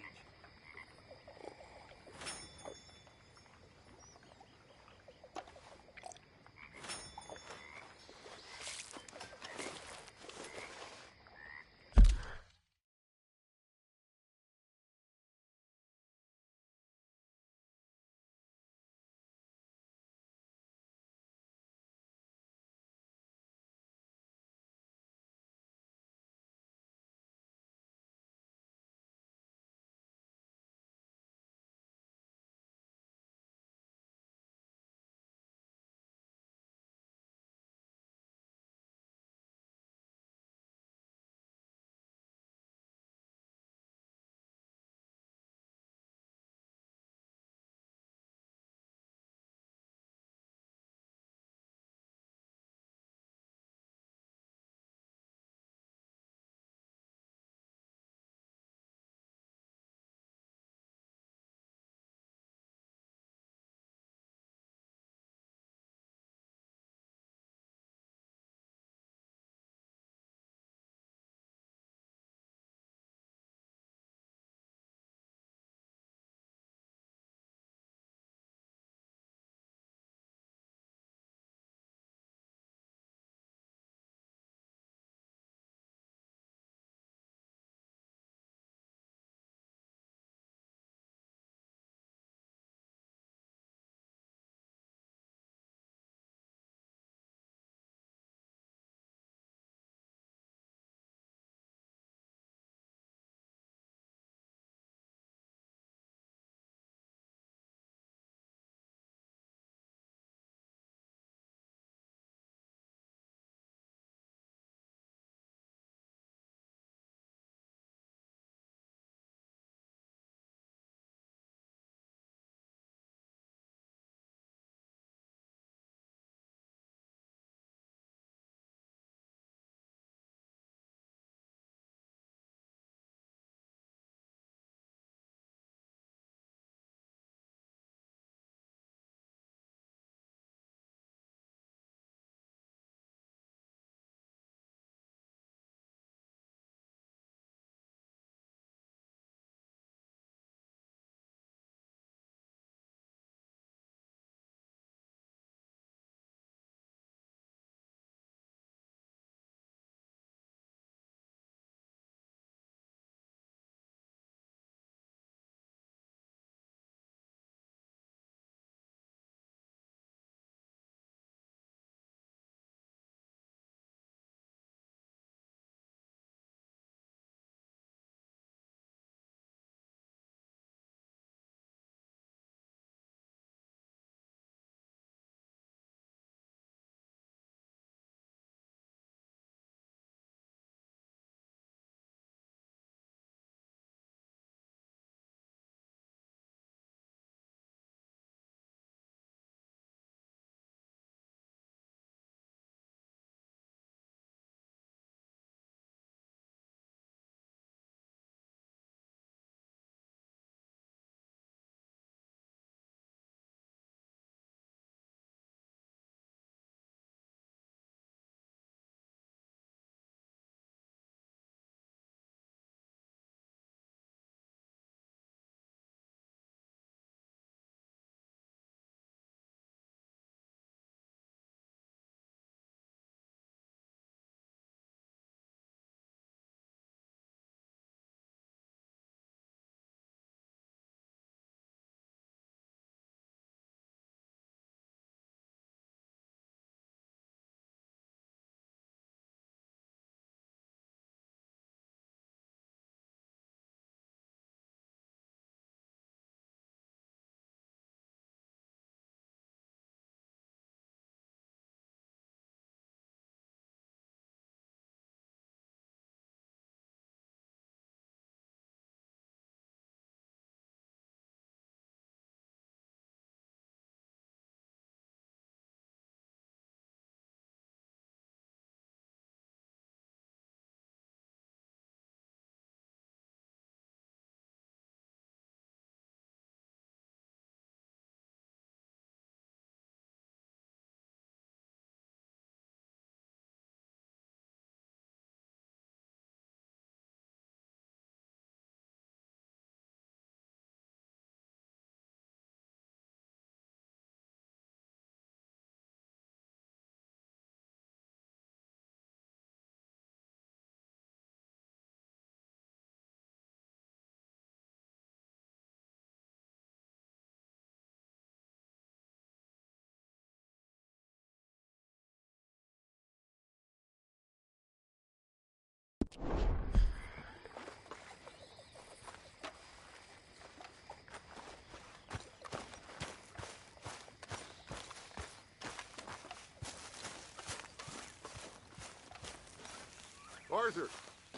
Arthur!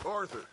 Arthur!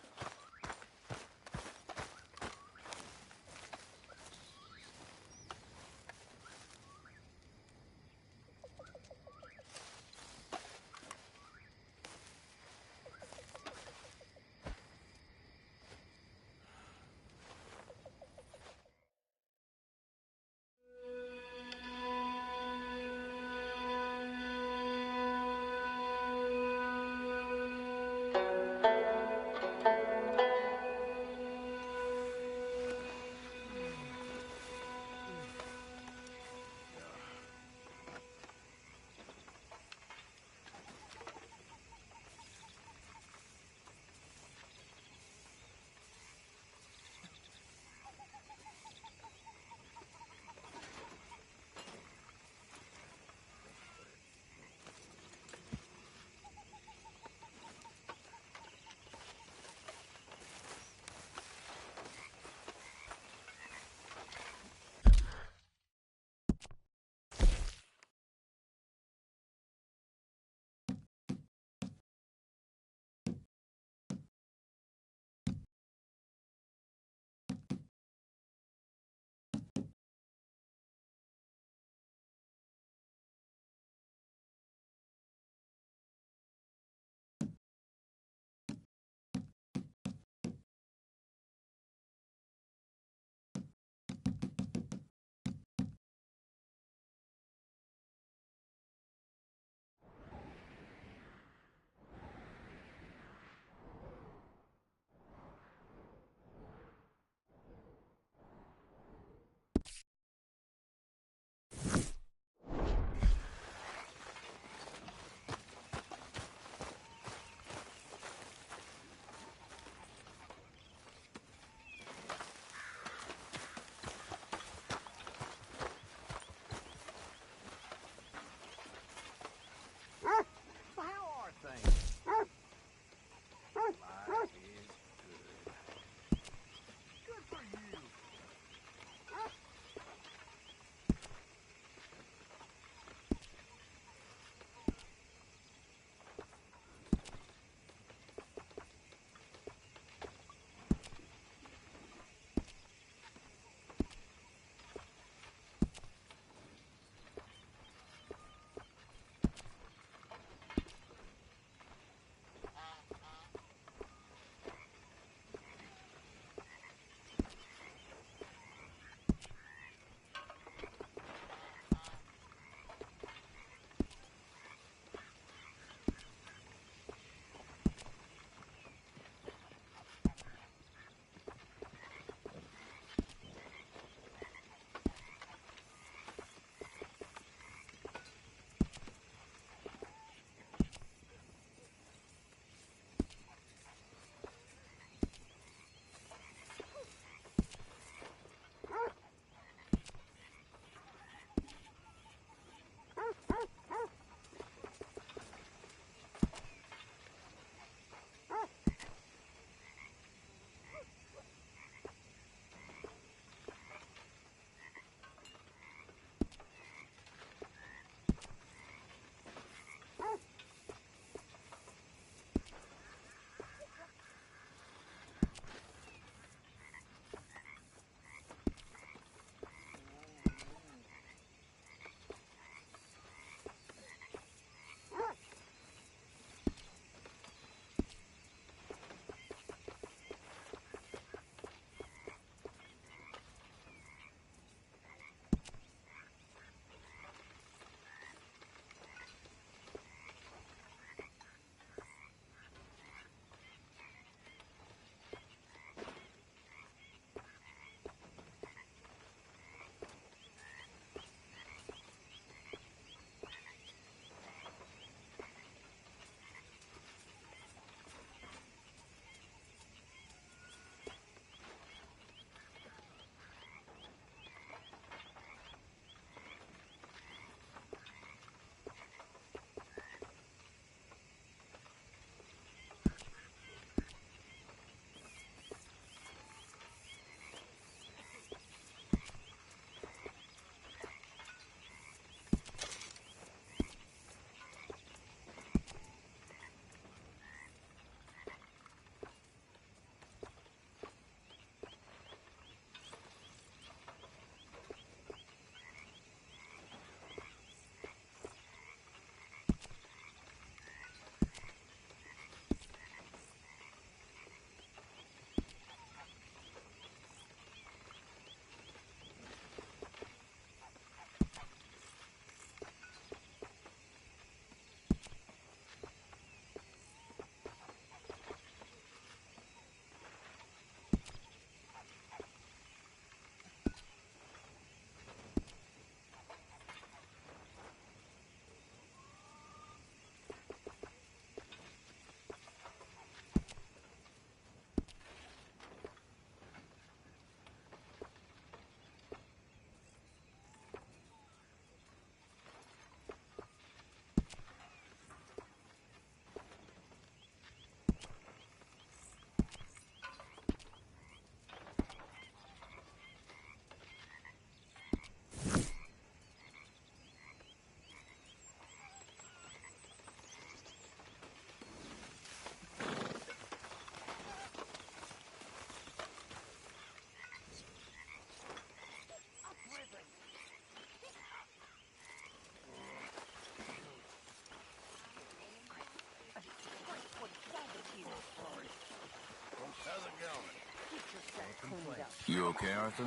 okay, Arthur?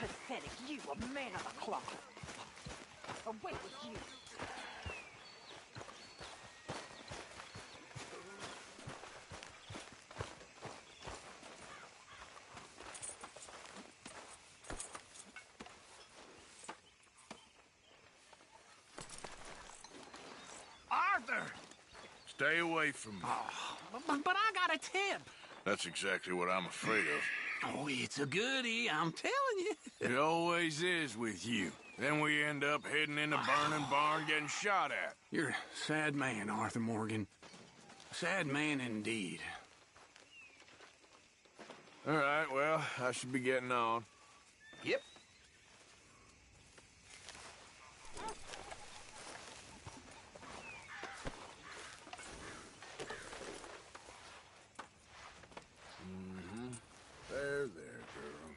Pathetic. You, a man of the cloth. Away with you. Arthur! Stay away from me. But I got a tip. That's exactly what I'm afraid of. Oh, it's a goodie, I'm telling you. It always is with you. Then we end up heading in a burning barn getting shot at. You're a sad man, Arthur Morgan. A sad man indeed. All right, well, I should be getting on. Yep. There, girl.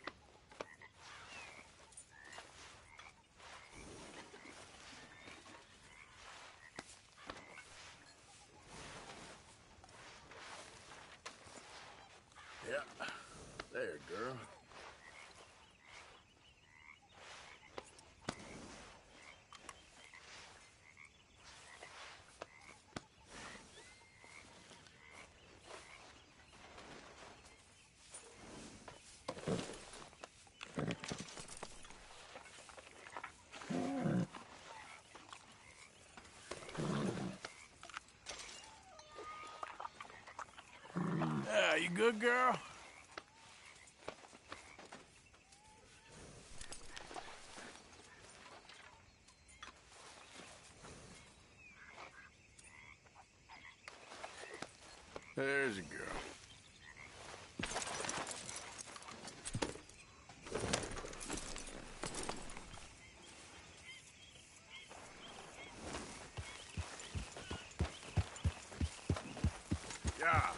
Yeah, there, girl. Yeah, you good, girl? There's a girl. Yeah.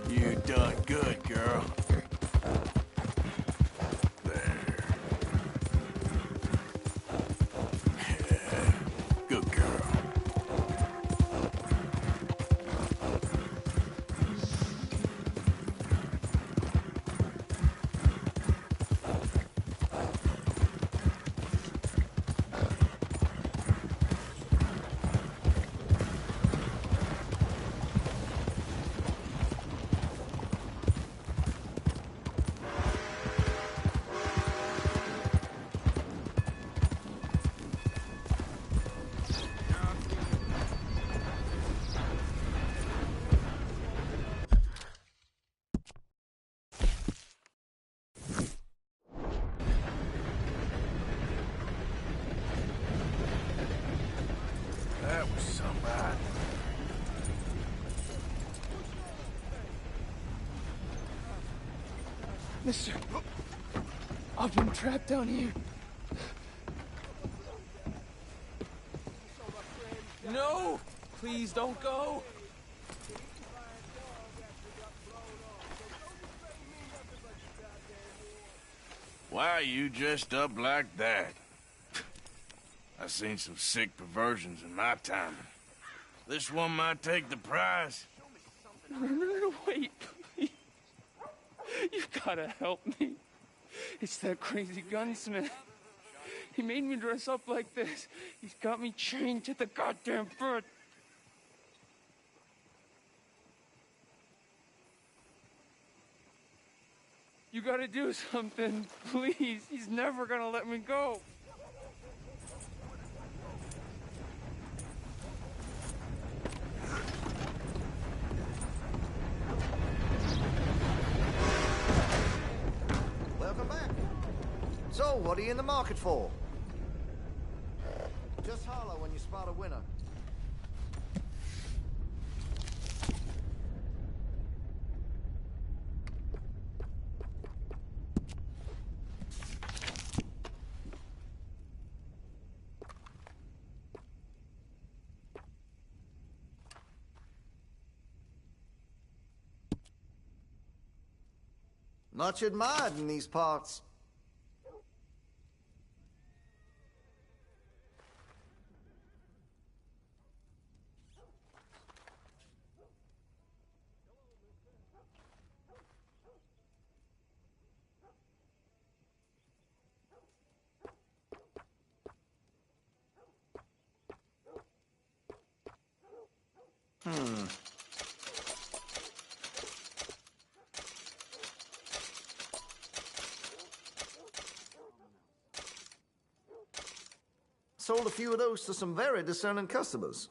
You done good, girl. There. Yeah. Good girl. That was somebody. Mister, I've been trapped down here. No! Please don't go! Why are you dressed up like that? I've seen some sick perversions in my time. This one might take the prize. No, wait, please. You gotta help me. It's that crazy gunsmith. He made me dress up like this. He's got me chained to the goddamn bed. You gotta do something, please. He's never gonna let me go. Welcome back. So, what are you in the market for? Just holler when you spot a winner. Much admired in these parts. Sold a few of those to some very discerning customers.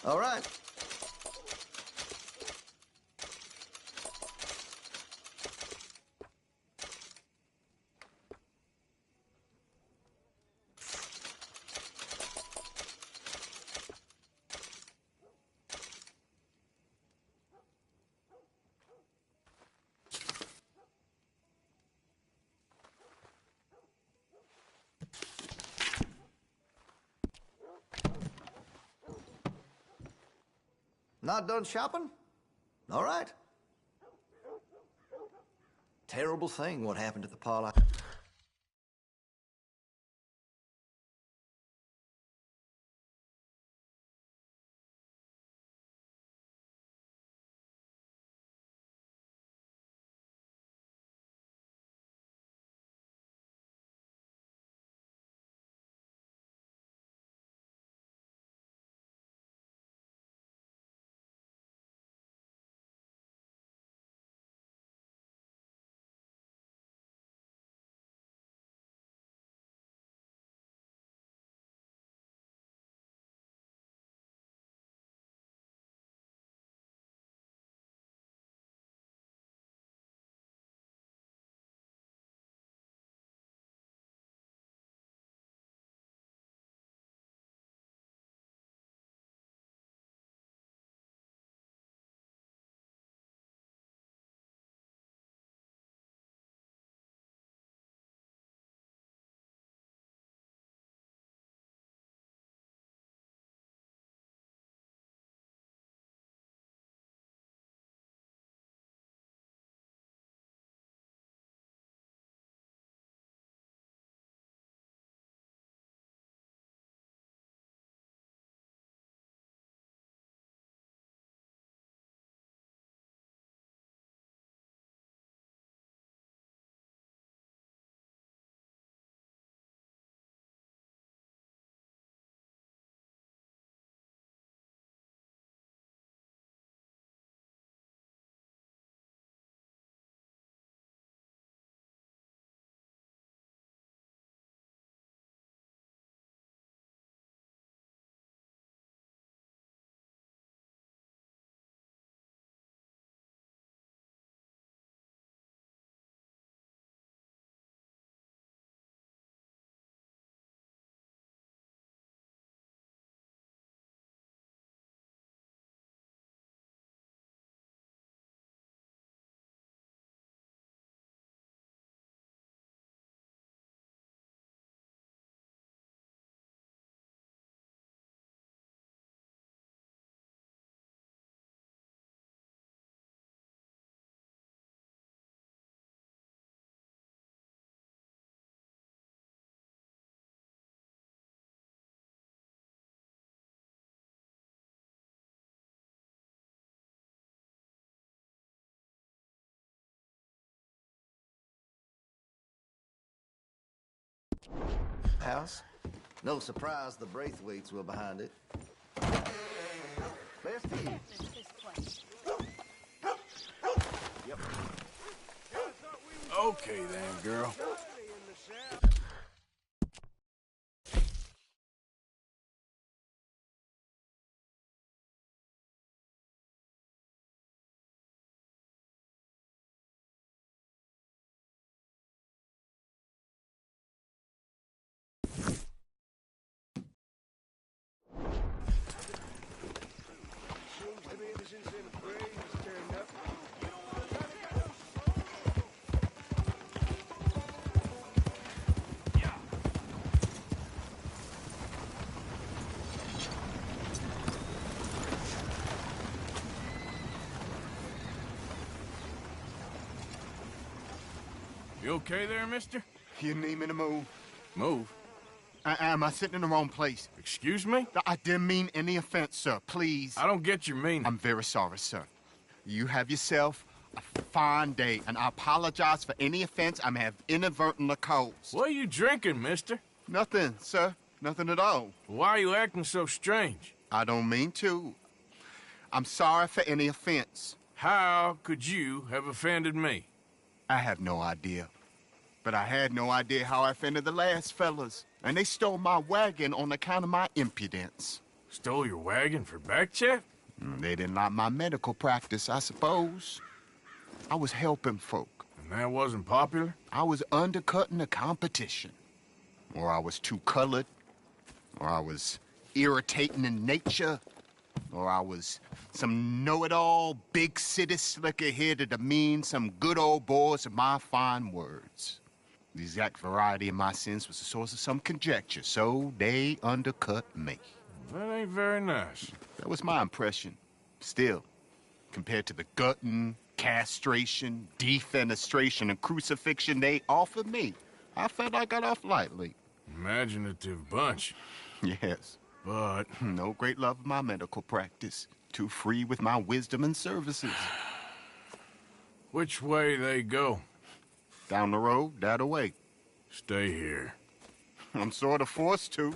All right. Not done shopping? All right. Terrible thing what happened to the parlor. House. No surprise the Braithwaites were behind it. Best of you. Yep. Okay then, girl. You okay there, mister? You need me to move? Move? Am I sitting in the wrong place? Excuse me? I didn't mean any offense, sir. Please. I don't get your meaning. I'm very sorry, sir. You have yourself a fine day, and I apologize for any offense I may have inadvertently caused. What are you drinking, mister? Nothing, sir. Nothing at all. Why are you acting so strange? I don't mean to. I'm sorry for any offense. How could you have offended me? I have no idea. But I had no idea how I offended the last fellas. And they stole my wagon on account of my impudence. Stole your wagon for back check? They didn't like my medical practice, I suppose. I was helping folk. And that wasn't popular? I was undercutting the competition. Or I was too colored. Or I was irritating in nature. Or I was some know-it-all, big city slicker here to demean some good old boys of my fine words. The exact variety of my sins was the source of some conjecture, so they undercut me. That ain't very nice. That was my impression. Still, compared to the gutting, castration, defenestration, and crucifixion they offered me, I felt I got off lightly. Imaginative bunch. Yes. But no great love of my medical practice. Too free with my wisdom and services. Which way they go? Down the road, that away. Stay here. I'm sort of forced to.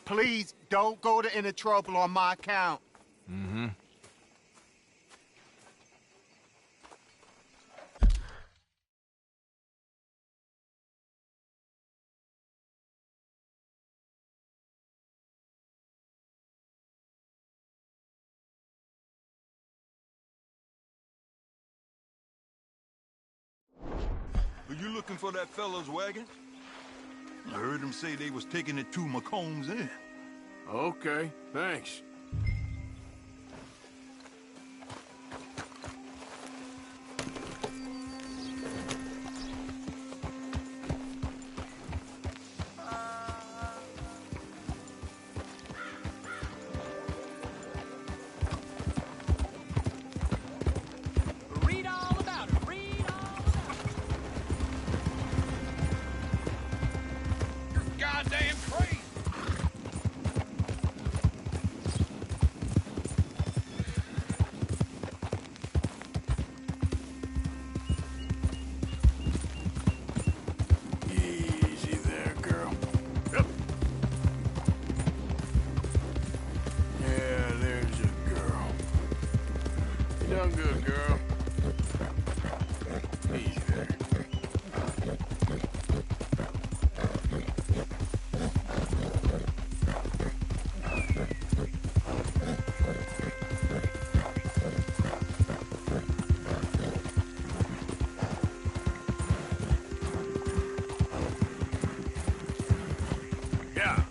Please, don't go to any trouble on my account. Mm-hmm. Are you looking for that fella's wagon? I heard him say they was taking it to McComb's Inn. Okay, thanks. Read all about it. Read all about it. You're goddamn crazy. Easy there, girl. Yep. Yeah, there's a girl. You done good, girl. Easy there. Yeah.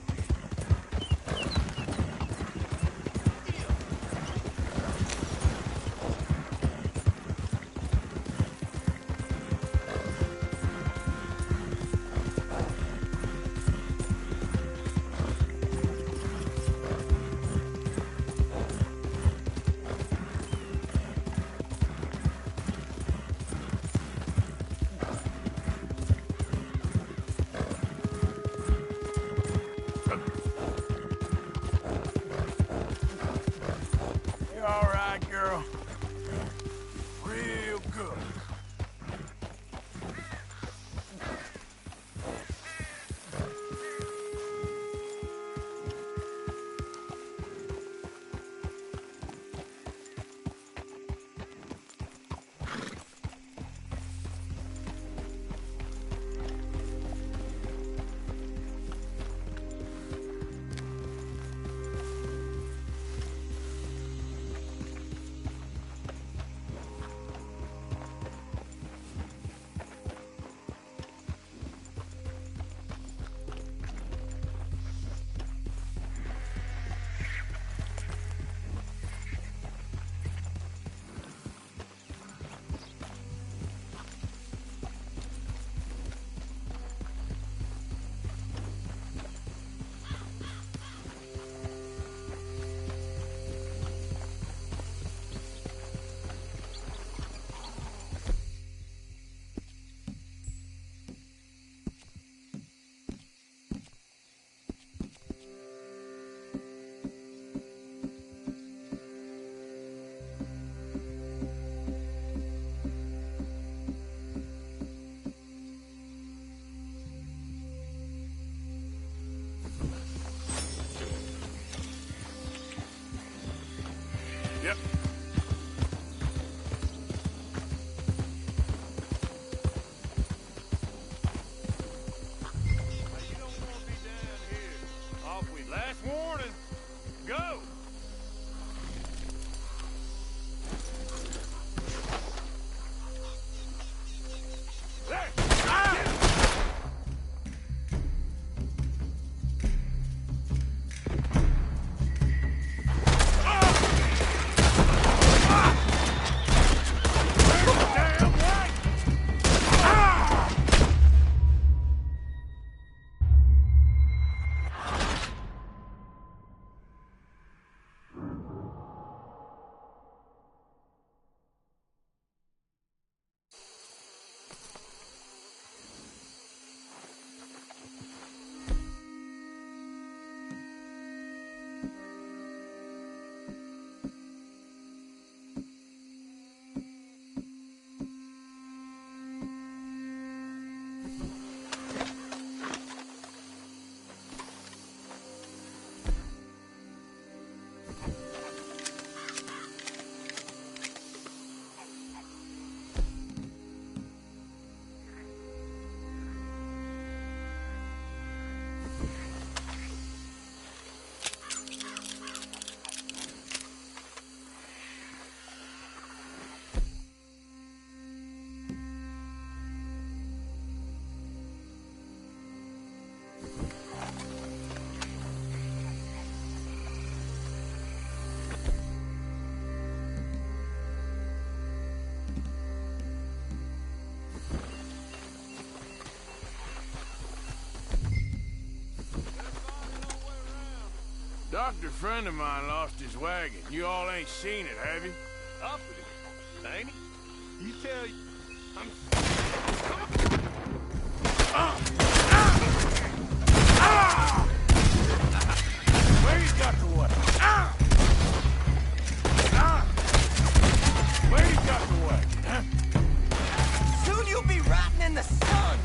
Yep. You don't want to be down here. Off we last warning. Go! Doctor friend of mine lost his wagon. You all ain't seen it, have you? Up with it, ain't he? You tell you. Where you got the wagon? Where you got the wagon, huh? Soon you'll be rotting in the sun.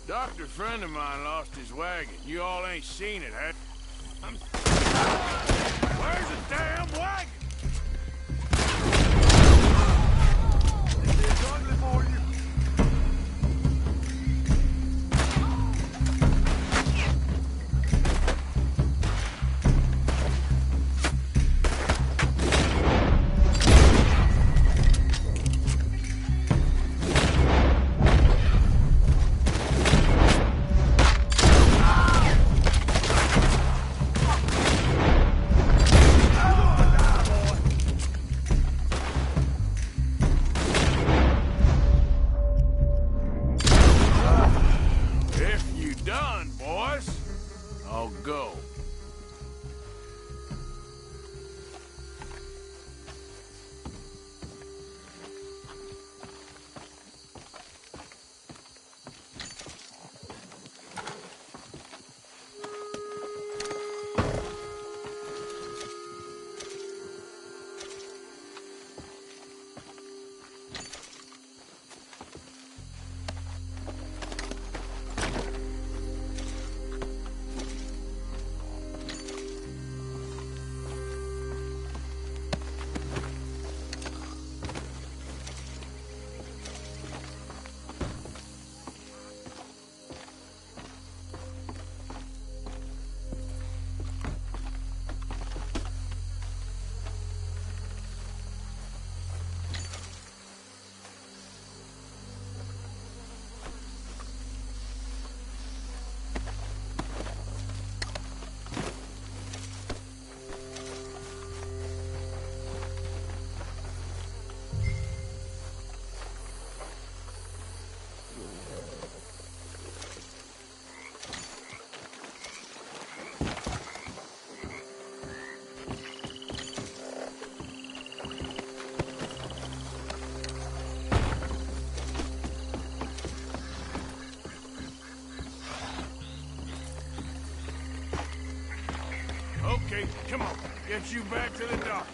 Doctor friend of mine lost his wagon. You all ain't seen it, have you? Where's the damn wagon? It's ugly for you. Come on, get you back to the dock.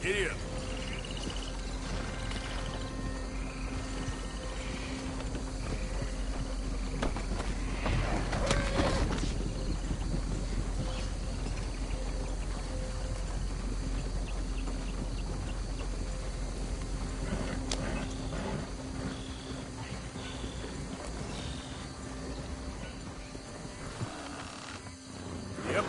Giddy up. Yep.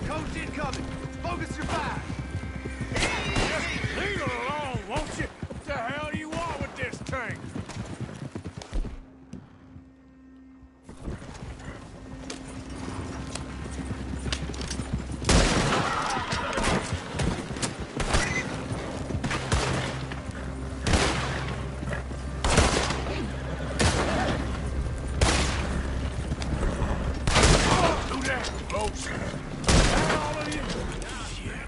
Coach incoming. Focus your fire. Just leave it alone, won't you? What the hell do you want with this tank? Do that, folks. That all of you? Shit.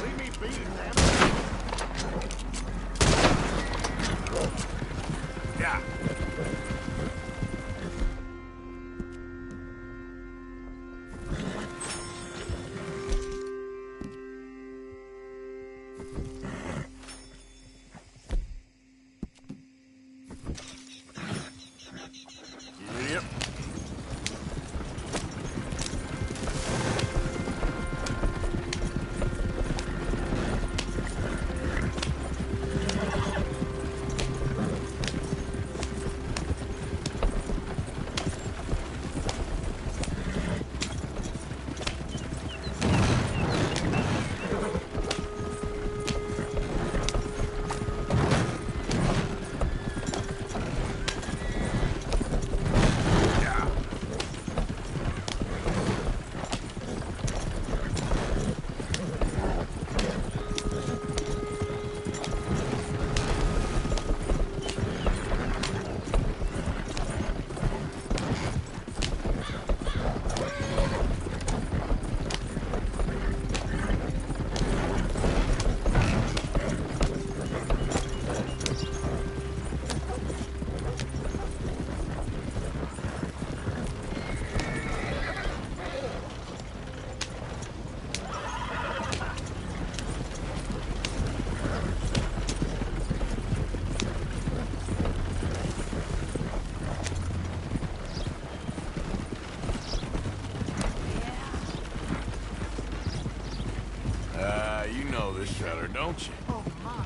Leave me be, damn it. Yeah. Yep. You know this feller, don't you? Oh, my.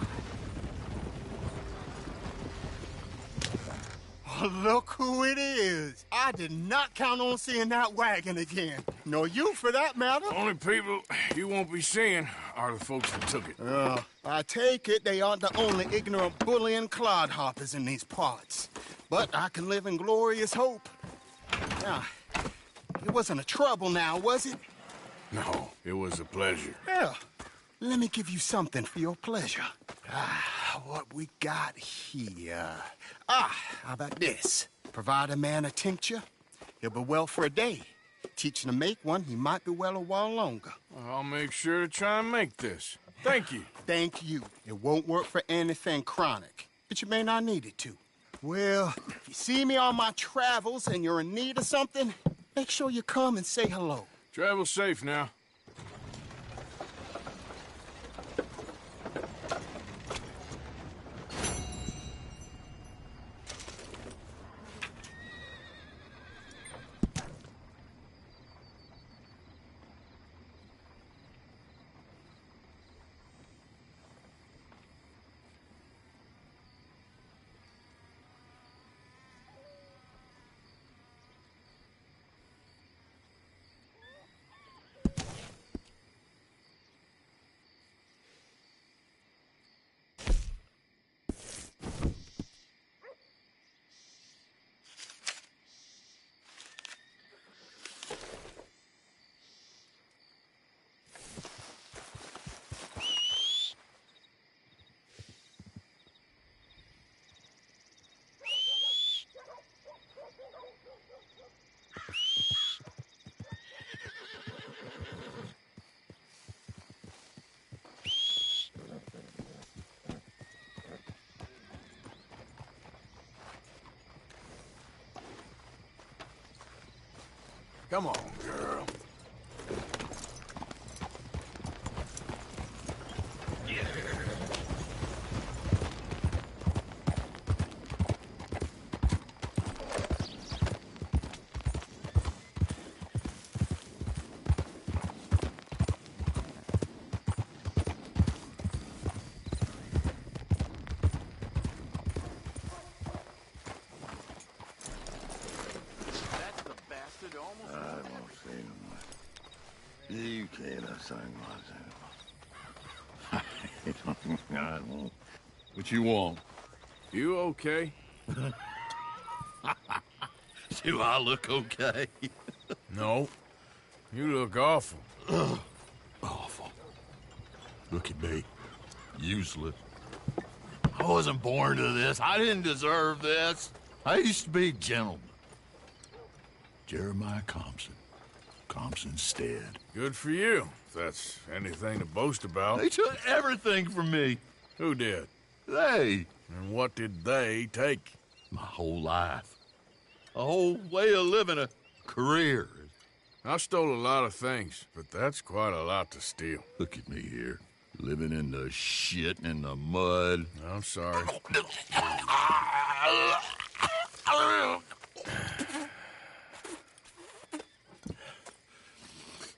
Oh, look who it is. I did not count on seeing that wagon again. Nor you, for that matter. Only people you won't be seeing are the folks that took it. I take it they aren't the only ignorant bullying clodhoppers in these parts. But I can live in glorious hope. Now, it wasn't a trouble now, was it? No, it was a pleasure. Yeah. Let me give you something for your pleasure. What we got here? How about this? Provide a man a tincture, he'll be well for a day. Teach him to make one, he might be well a while longer. I'll make sure to try and make this. Thank you. Thank you. It won't work for anything chronic, but you may not need it to. Well, if you see me on my travels and you're in need of something, make sure you come and say hello. Travel safe now. Come on, girl. I won't say no more. You can't sign my I won't. What you want? You okay? Do I look okay? No. You look awful. Awful. Look at me. Useless. I wasn't born to this. I didn't deserve this. I used to be a gentleman. Jeremiah Compson. Compson Stead. Good for you, if that's anything to boast about. They took everything from me. Who did? They. And what did they take? My whole life. A whole way of living, a career. I stole a lot of things, but that's quite a lot to steal. Look at me here, living in the shit and the mud. I'm sorry.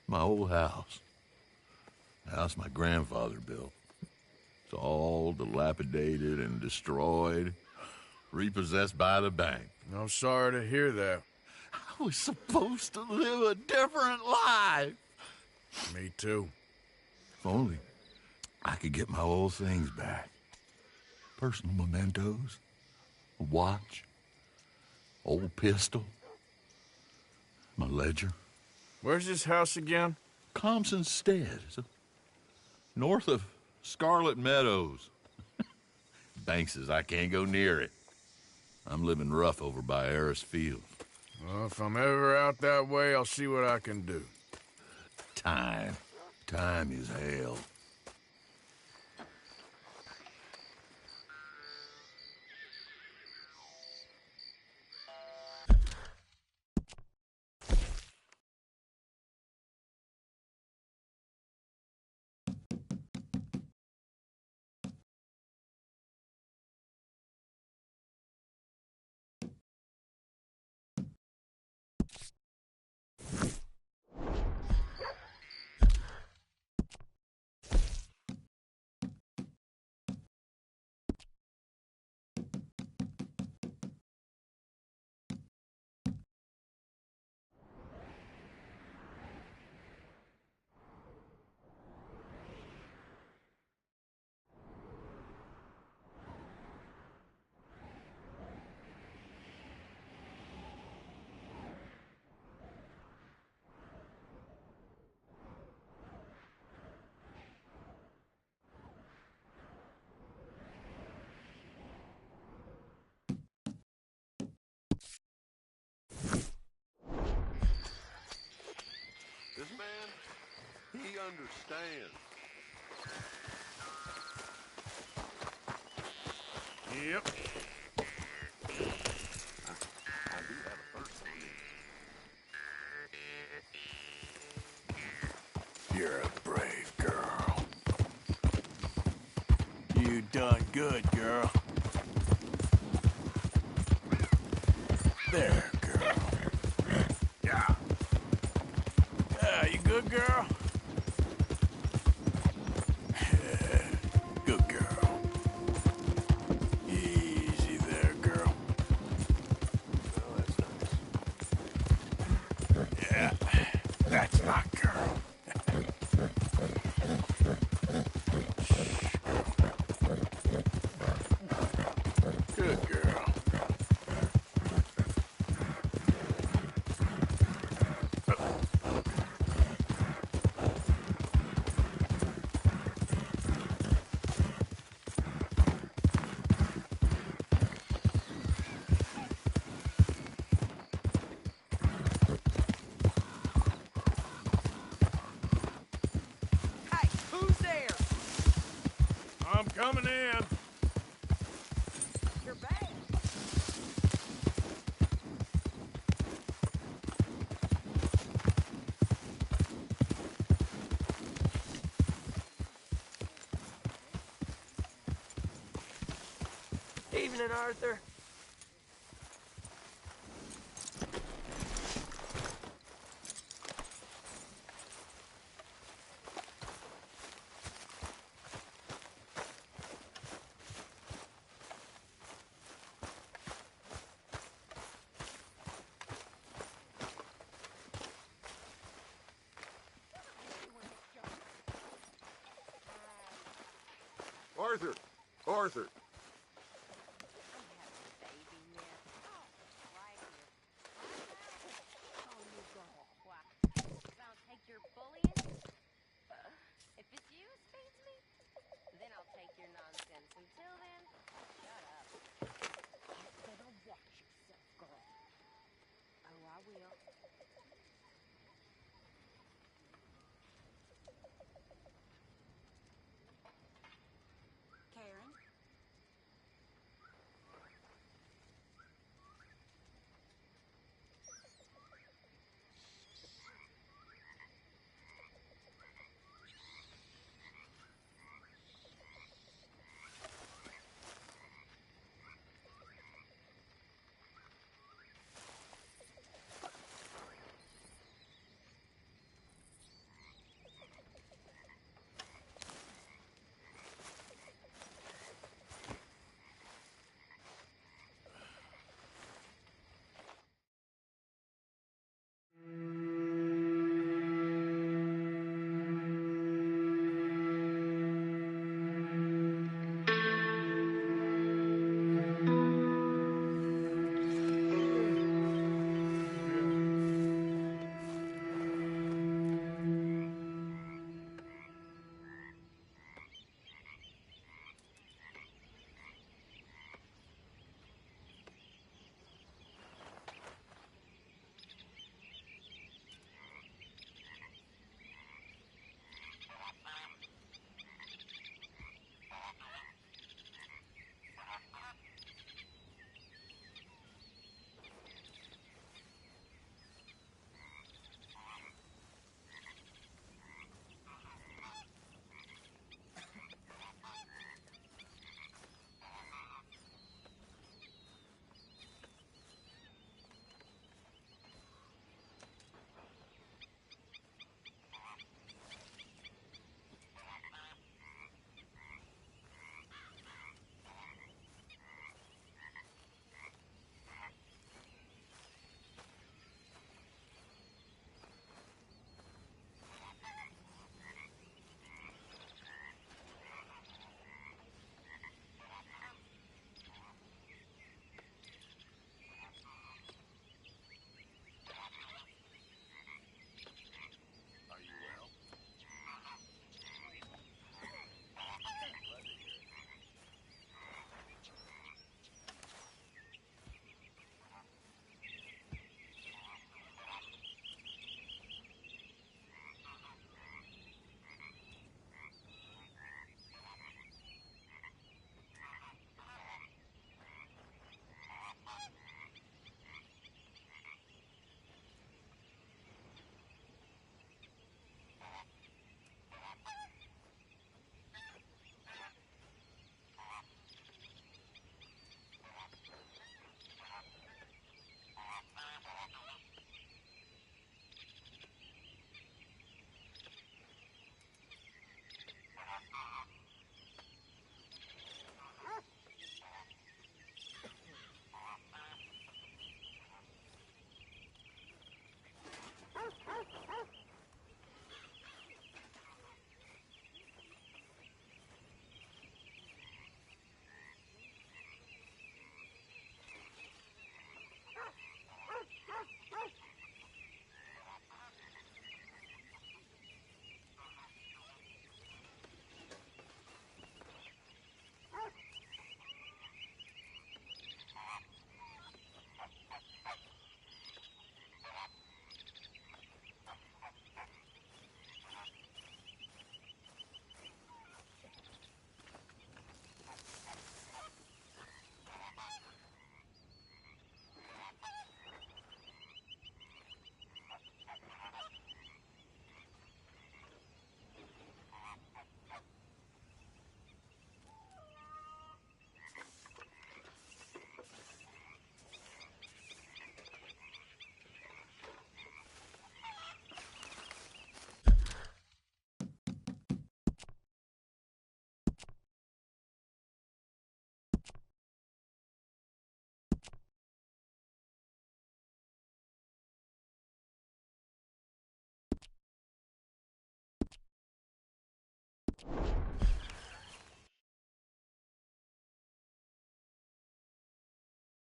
My old house. The house my grandfather built. It's all dilapidated and destroyed, repossessed by the bank. I'm sorry to hear that. I was supposed to live a different life. Me too. If only I could get my old things back. Personal mementos, a watch, old pistol, my ledger. Where's this house again? Compson Stead. It's north of Scarlet Meadows. Bank says I can't go near it. I'm living rough over by Harris Field. Well, if I'm ever out that way, I'll see what I can do. Time. Time is hell. This man, he understands. Yep. I do have a thirst for you. You're a brave girl. You done good, girl. There, girl. Yeah. Yeah, you good, girl? Good girl. Easy there, girl. Well, that's nice. Yeah, that's my girl. Good girl. Hey, who's there? I'm coming in. You're bad. Evening, Arthur. Arthur! Arthur!